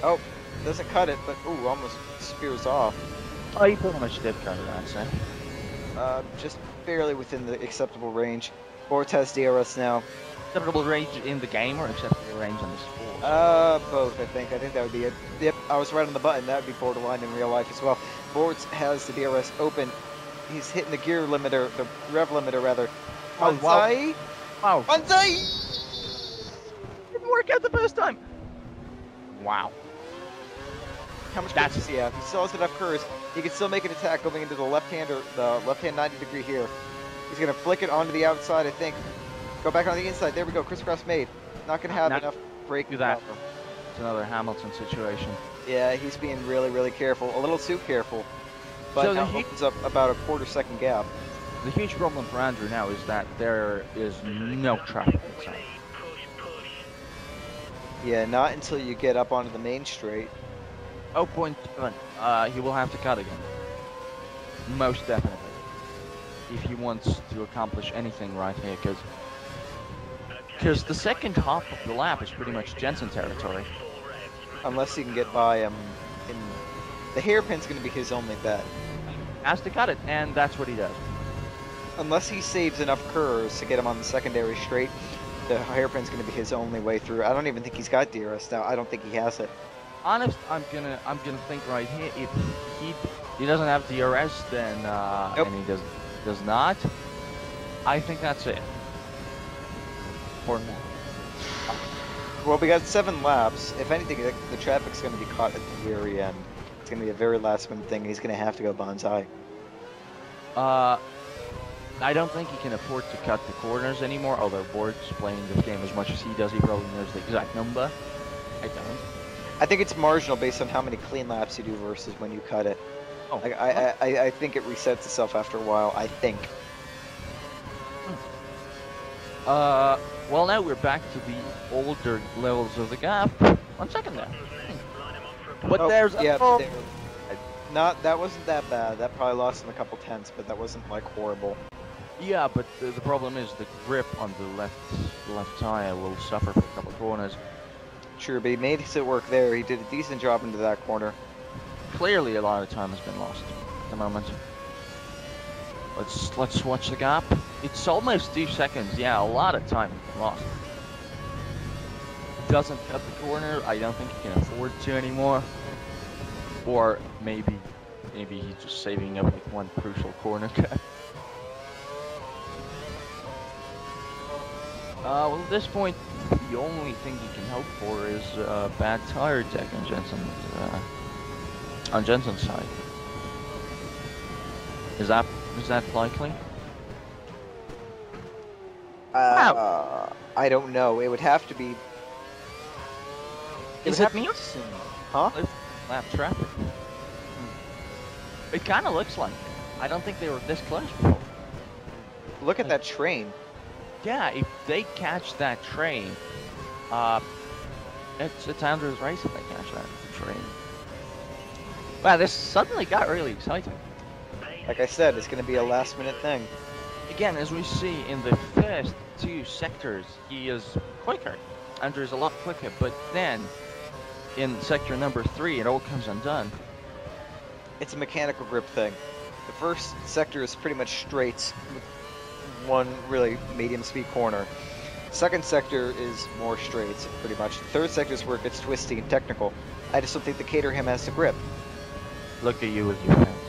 Oh, doesn't cut it, but, almost spears off. Oh, you pretty much did cut it, I'd say. Just barely within the acceptable range. Bortz has DRS now. Acceptable range in the game or acceptable range on the sport? Both, I think. I think that would be it. Yep, I was right on the button. That would be borderline in real life as well. Bortz has the DRS open. He's hitting the gear limiter, the rev limiter rather. Banzai! Wow. Banzai! Didn't work out the first time. Wow. How much grip does he have? He still has enough curves. He can still make an attack going into the left-hand 90 degree here. He's going to flick it onto the outside, I think. Go back on the inside. There we go. Crisscross made. Not going to have enough brake power. It's another Hamilton situation. Yeah, he's being really, really careful. A little too careful. But so now opens up about a quarter-second gap. The huge problem for Andrew now is that there is no traffic inside. Yeah, not until you get up onto the main straight. 0.7. He will have to cut again. Most definitely. If he wants to accomplish anything right here, because the second half of the lap is pretty much Jensen territory. Unless he can get by him. The hairpin's going to be his only bet. Has to cut it, and that's what he does. Unless he saves enough curves to get him on the secondary straight, the hairpin's going to be his only way through. I don't even think he's got DRS now. I don't think he has it. Honest, I'm gonna think right here. If he doesn't have DRS, then nope. And he does not. I think that's it. For now. Well, we got 7 laps. If anything, the traffic's going to be caught at the very end. It's going to be a very last-minute thing. He's going to have to go banzai. I don't think he can afford to cut the corners anymore, although Bort's playing this game as much as he does. He probably knows the exact number. I don't. I think it's marginal based on how many clean laps you do versus when you cut it. Oh, I think it resets itself after a while, I think. Well, now we're back to the older levels of the gap. 1 second there. But there's a... that wasn't that bad. That probably lost him a couple tenths, but that wasn't like horrible. Yeah, but the problem is the grip on the left tire will suffer for a couple of corners. Sure, but he made it work there. He did a decent job into that corner. Clearly, a lot of time has been lost at the moment. Let's watch the gap. It's almost 2 seconds. Yeah, a lot of time has been lost. Doesn't cut the corner. I don't think he can afford to anymore. Or maybe he's just saving up like one crucial corner cut. Well, at this point, the only thing he can hope for is bad tire tech on Jensen's side. Is that likely? I don't know. It would have to be. Is it Nielsen? Huh? Lap traffic. It kind of looks like it. I don't think they were this close before. Look at that train. Yeah, if they catch that train, it's Andrew's race if they catch that train. Wow, this suddenly got really exciting. Like I said, it's going to be a last-minute thing. Again, as we see in the first 2 sectors, he is quicker. Andrew is a lot quicker, but then in sector number 3, it all comes undone. It's a mechanical grip thing. The first sector is pretty much straights with one really medium speed corner. Second sector is more straights, pretty much. Third sector is where it gets twisty and technical. I just don't think the Caterham has the grip. Look at you with your fancy words.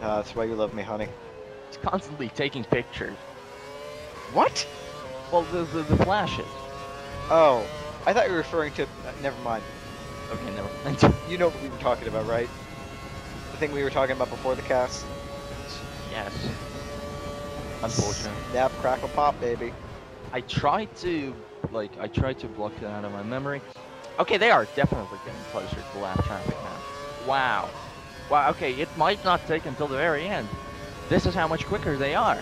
That's why you love me, honey. It's constantly taking pictures. What? Well, the flashes. Oh, I thought you were referring to. Never mind. Okay, never mind. You know what we were talking about, right? The thing we were talking about before the cast. Yes. Unfortunate. Snap, crackle, pop, baby. I tried to block it out of my memory. Okay, they are definitely getting closer to the lap traffic now. Wow. Wow, okay, it might not take until the very end. This is how much quicker they are.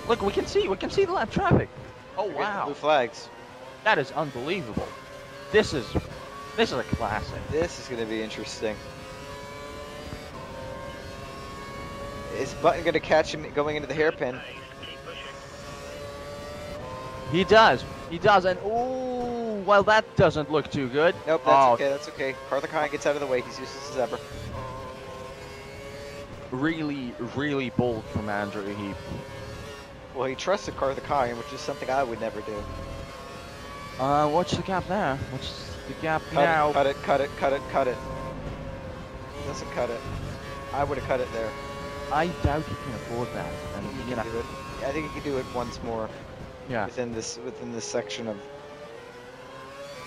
Look, we can see the lap traffic. Oh, We're getting wow. blue flags. That is unbelievable. This is a classic. This is going to be interesting. Is Button going to catch him going into the hairpin? Keep pushing. He does, and ooh, well, that doesn't look too good. Nope, that's okay. Carthakine gets out of the way. He's used as a zebra. Really, really bold from Andrew. Well, he trusted Carthakine, which is something I would never do. What's the gap there? What's the gap now? Cut it. Doesn't cut it. I would have cut it there. I doubt you can afford that. And You can do it. I think you can do it once more yeah, within this section of.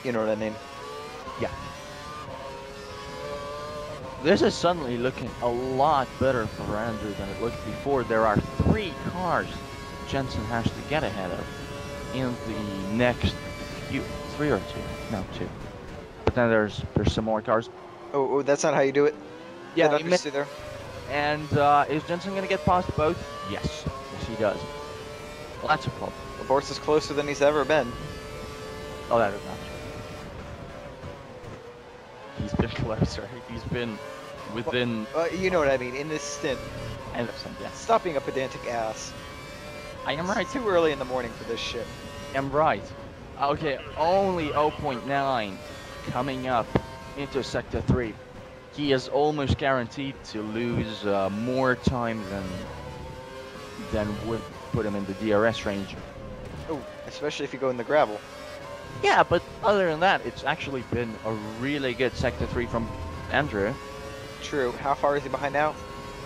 You know what I mean? yeah. This is suddenly looking a lot better for Andrew than it looked before. There are 3 cars Jensen has to get ahead of in the next few, 3 or 2, no 2. But then there's some more cars. Oh, that's not how you do it. Yeah, That he understood there. And is Jensen going to get past both? Yes. Yes, he does. Well, that's a problem. The horse is closer than he's ever been. Oh, that is not true. He's been closer. He's been within... You know what I mean. In this stint, Anderson, yes. stop being a pedantic ass. I am right. It's too early in the morning for this shit. I am right. Okay, only 0.9 coming up into Sector 3. He is almost guaranteed to lose more time than would put him in the DRS range. Oh, especially if you go in the gravel. Yeah, but other than that, it's actually been a really good Sector 3 from Andrew. True. How far is he behind now?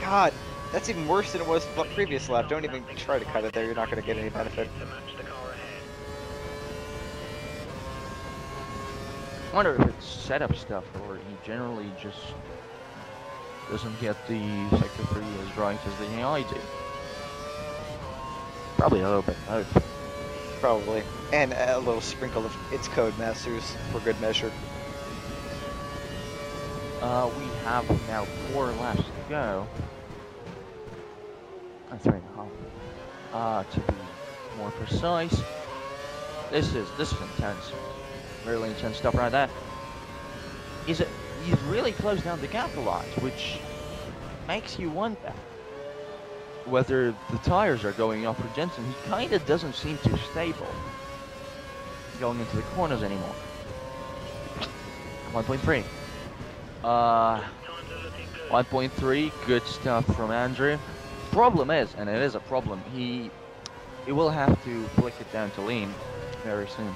God, that's even worse than it was the previous lap. Don't even try to cut it there. You're not going to get any benefit. To match the car ahead. I wonder if it's setup stuff or he generally just doesn't get the Sector 3 as right as the AI do. Probably a little bit both. Probably. And a little sprinkle of its Codemasters for good measure. We have now 4 laps to go. 3.5. To be more precise. This is intense. Really intense stuff right there. He's really closed down the gap a lot, which makes you wonder whether the tires are going off for Jensen. He kind of doesn't seem too stable going into the corners anymore. 1.3. 1.3, good stuff from Andrew. Problem is, and it is a problem, he will have to flick it down to lean very soon.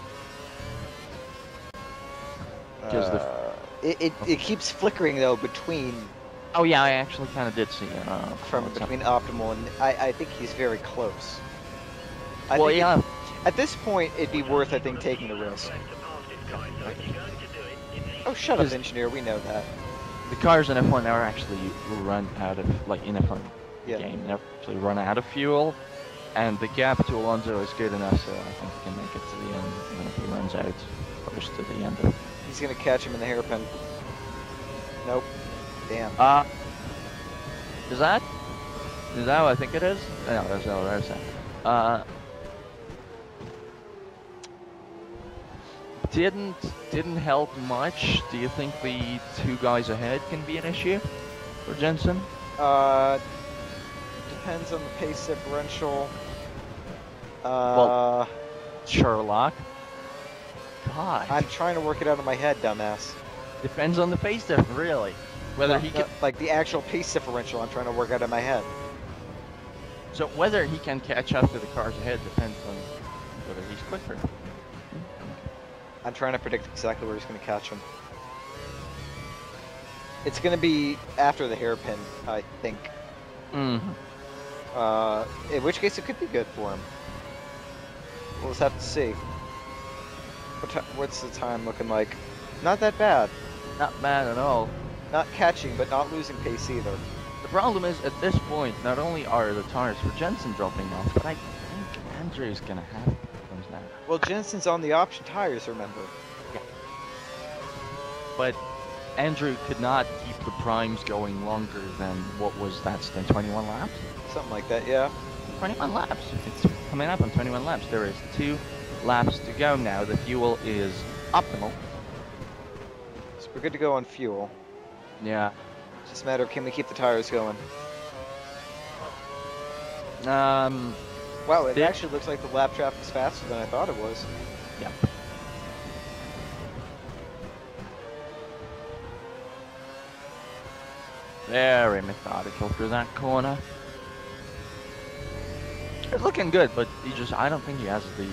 It keeps flickering though between. Oh yeah, I actually kind of did see From between optimal and I think he's very close. I well, think yeah. At this point, it'd be worth, I think, taking the risk. Oh, shut up, engineer. We know that. The cars in F1 are actually run out of, like in F1 Yeah. game, they actually run out of fuel, and the gap to Alonso is good enough, so I think he can make it to the end, even if he runs out close to the end of. He's gonna catch him in the hairpin. Nope. Damn. Is that what I think it is? No, that's not what I was saying. Didn't help much. Do you think the 2 guys ahead can be an issue for Jensen? Depends on the pace differential. Well, Sherlock. God. I'm trying to work it out in my head, dumbass. Depends on the pace difference, really. Whether he can. Like the actual pace differential, I'm trying to work out in my head. So whether he can catch up to the cars ahead depends on whether he's quicker. I'm trying to predict exactly where he's going to catch him. It's going to be after the hairpin, I think. In which case it could be good for him. We'll just have to see. What's the time looking like? Not that bad. Not bad at all. Not catching, but not losing pace either. The problem is, at this point, not only are the tires for Jensen dropping off, but I think Andrew's gonna have problems now. Well, Jensen's on the option tires, remember? Yeah. But Andrew could not keep the primes going longer than, what was that stint, 21 laps? Something like that, yeah. 21 laps. It's coming up on 21 laps. There is 2 laps to go now. The fuel is optimal. So we're good to go on fuel. Yeah. It's just a matter of can we keep the tires going. Wow, it actually looks like the lap traffic is faster than I thought it was. Yep. Very methodical through that corner. It's looking good, but I don't think he has the,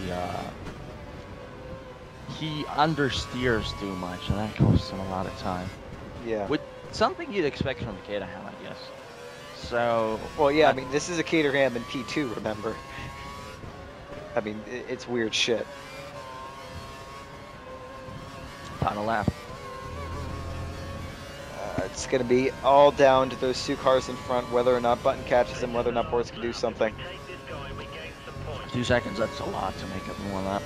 he understeers too much, and that costs him a lot of time. Yeah. With something you'd expect from Caterham, I guess. So... Well, yeah, I mean, this is a Caterham in P2, remember? I mean, it's weird shit. Final lap. It's going to be all down to those 2 cars in front, whether or not Button catches them, whether or not Boards can do something. 2 seconds, that's a lot to make up one lap.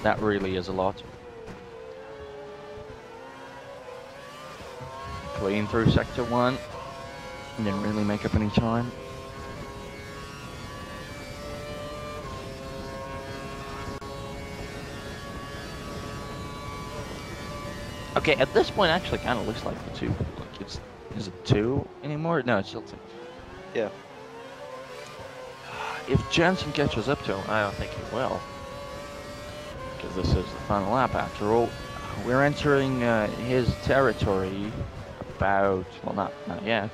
That really is a lot. Clean through sector 1. Didn't really make up any time. Okay, at this point, actually, kind of looks like the 2. Like is it 2 anymore? No, it's still 2. Yeah. If Jensen catches up to him, I don't think he will. Because this is the final lap, after all. We're entering his territory about, well, not yet.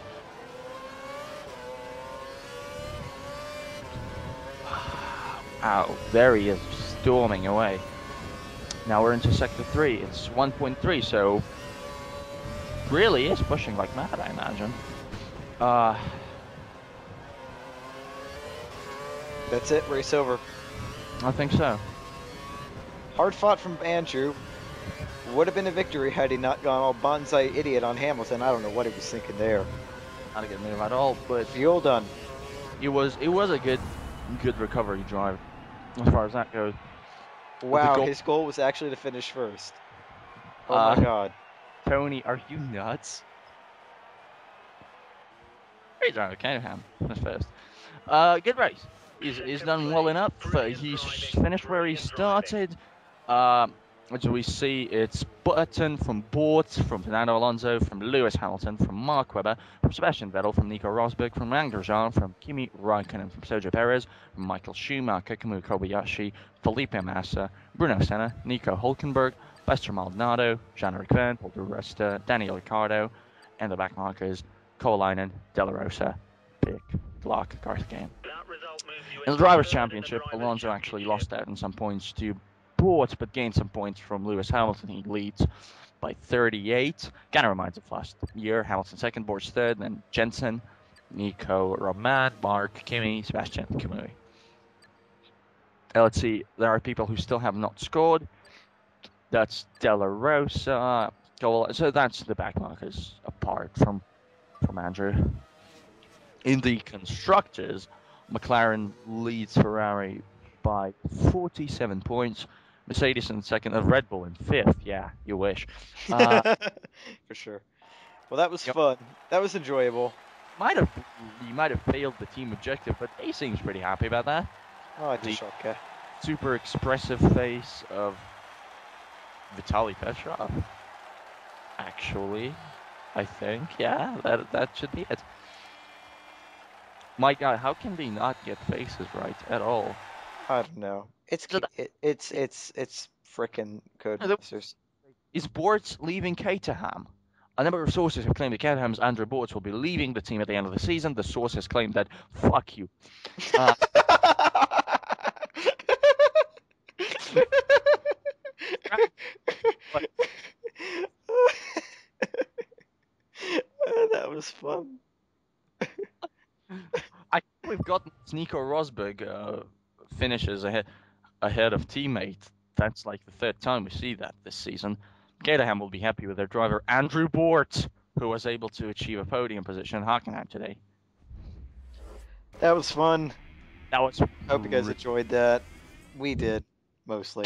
Wow, there he is, storming away. Now we're into sector 3. It's 1.3, so really is pushing like mad, I imagine. That's it, race over. I think so. Hard fought from Andrew. Would have been a victory had he not gone all bonsai idiot on Hamilton. I don't know what he was thinking there. Not a good move at all, but Fuel done. it was a good recovery drive as far as that goes. Wow, his goal was actually to finish first. Oh my god. Tony, are you nuts? Great drive, Caterham. That's first. Good race. He's done well enough. He's finished where he started. As we see, it's Button from Bort, from Fernando Alonso, from Lewis Hamilton, from Mark Webber, from Sebastian Vettel, from Nico Rosberg, from Grosjean, from Kimi Raikkonen, from Sergio Perez, from Michael Schumacher, Kamui Kobayashi, Felipe Massa, Bruno Senna, Nico Hulkenberg, Lester Maldonado, Jean-Eric Verne, Paul di Resta, Daniel Ricciardo, and the backmarkers, Kovalainen, Della Rosa, Pick, Clark, Garthgane. In the Drivers' Championship, Alonso actually lost out in some points to Bort, but gained some points from Lewis Hamilton. He leads by 38. Kind of reminds of last year. Hamilton second, Bort's third, then Jensen, Nico, Roman, Mark, Kimi, Sebastian, Kamui. Let's see, there are people who still have not scored. That's Della Rosa. So that's the backmarkers apart from Andrew. In the constructors, McLaren leads Ferrari by 47 points. Mercedes in second, Red Bull in fifth. Yeah, you wish. For sure. Well, that was fun. That was enjoyable. You might have failed the team objective, but he seems pretty happy about that. Oh, I just okay. Super expressive face of Vitaly Petrov. Actually, I think, yeah, that should be it. My God, how can they not get faces right at all? I don't know. It's frickin' good. Is Bortz leaving Caterham? A number of sources have claimed that Caterham's Andrew Bortz will be leaving the team at the end of the season. The source has claimed that, fuck you. Uh, but That was fun. I think we've got Nico Rosberg finishes ahead of teammate. That's like the third time we see that this season. Caterham will be happy with their driver Andrew Bortz, who was able to achieve a podium position in Hockenheim today. That was fun. That was Hope you guys enjoyed that. We did, mostly.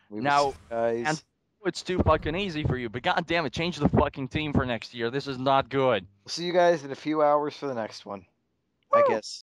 We will Now, see you guys. and it's too fucking easy for you, but goddamn it, change the fucking team for next year. This is not good. We'll see you guys in a few hours for the next one, I guess.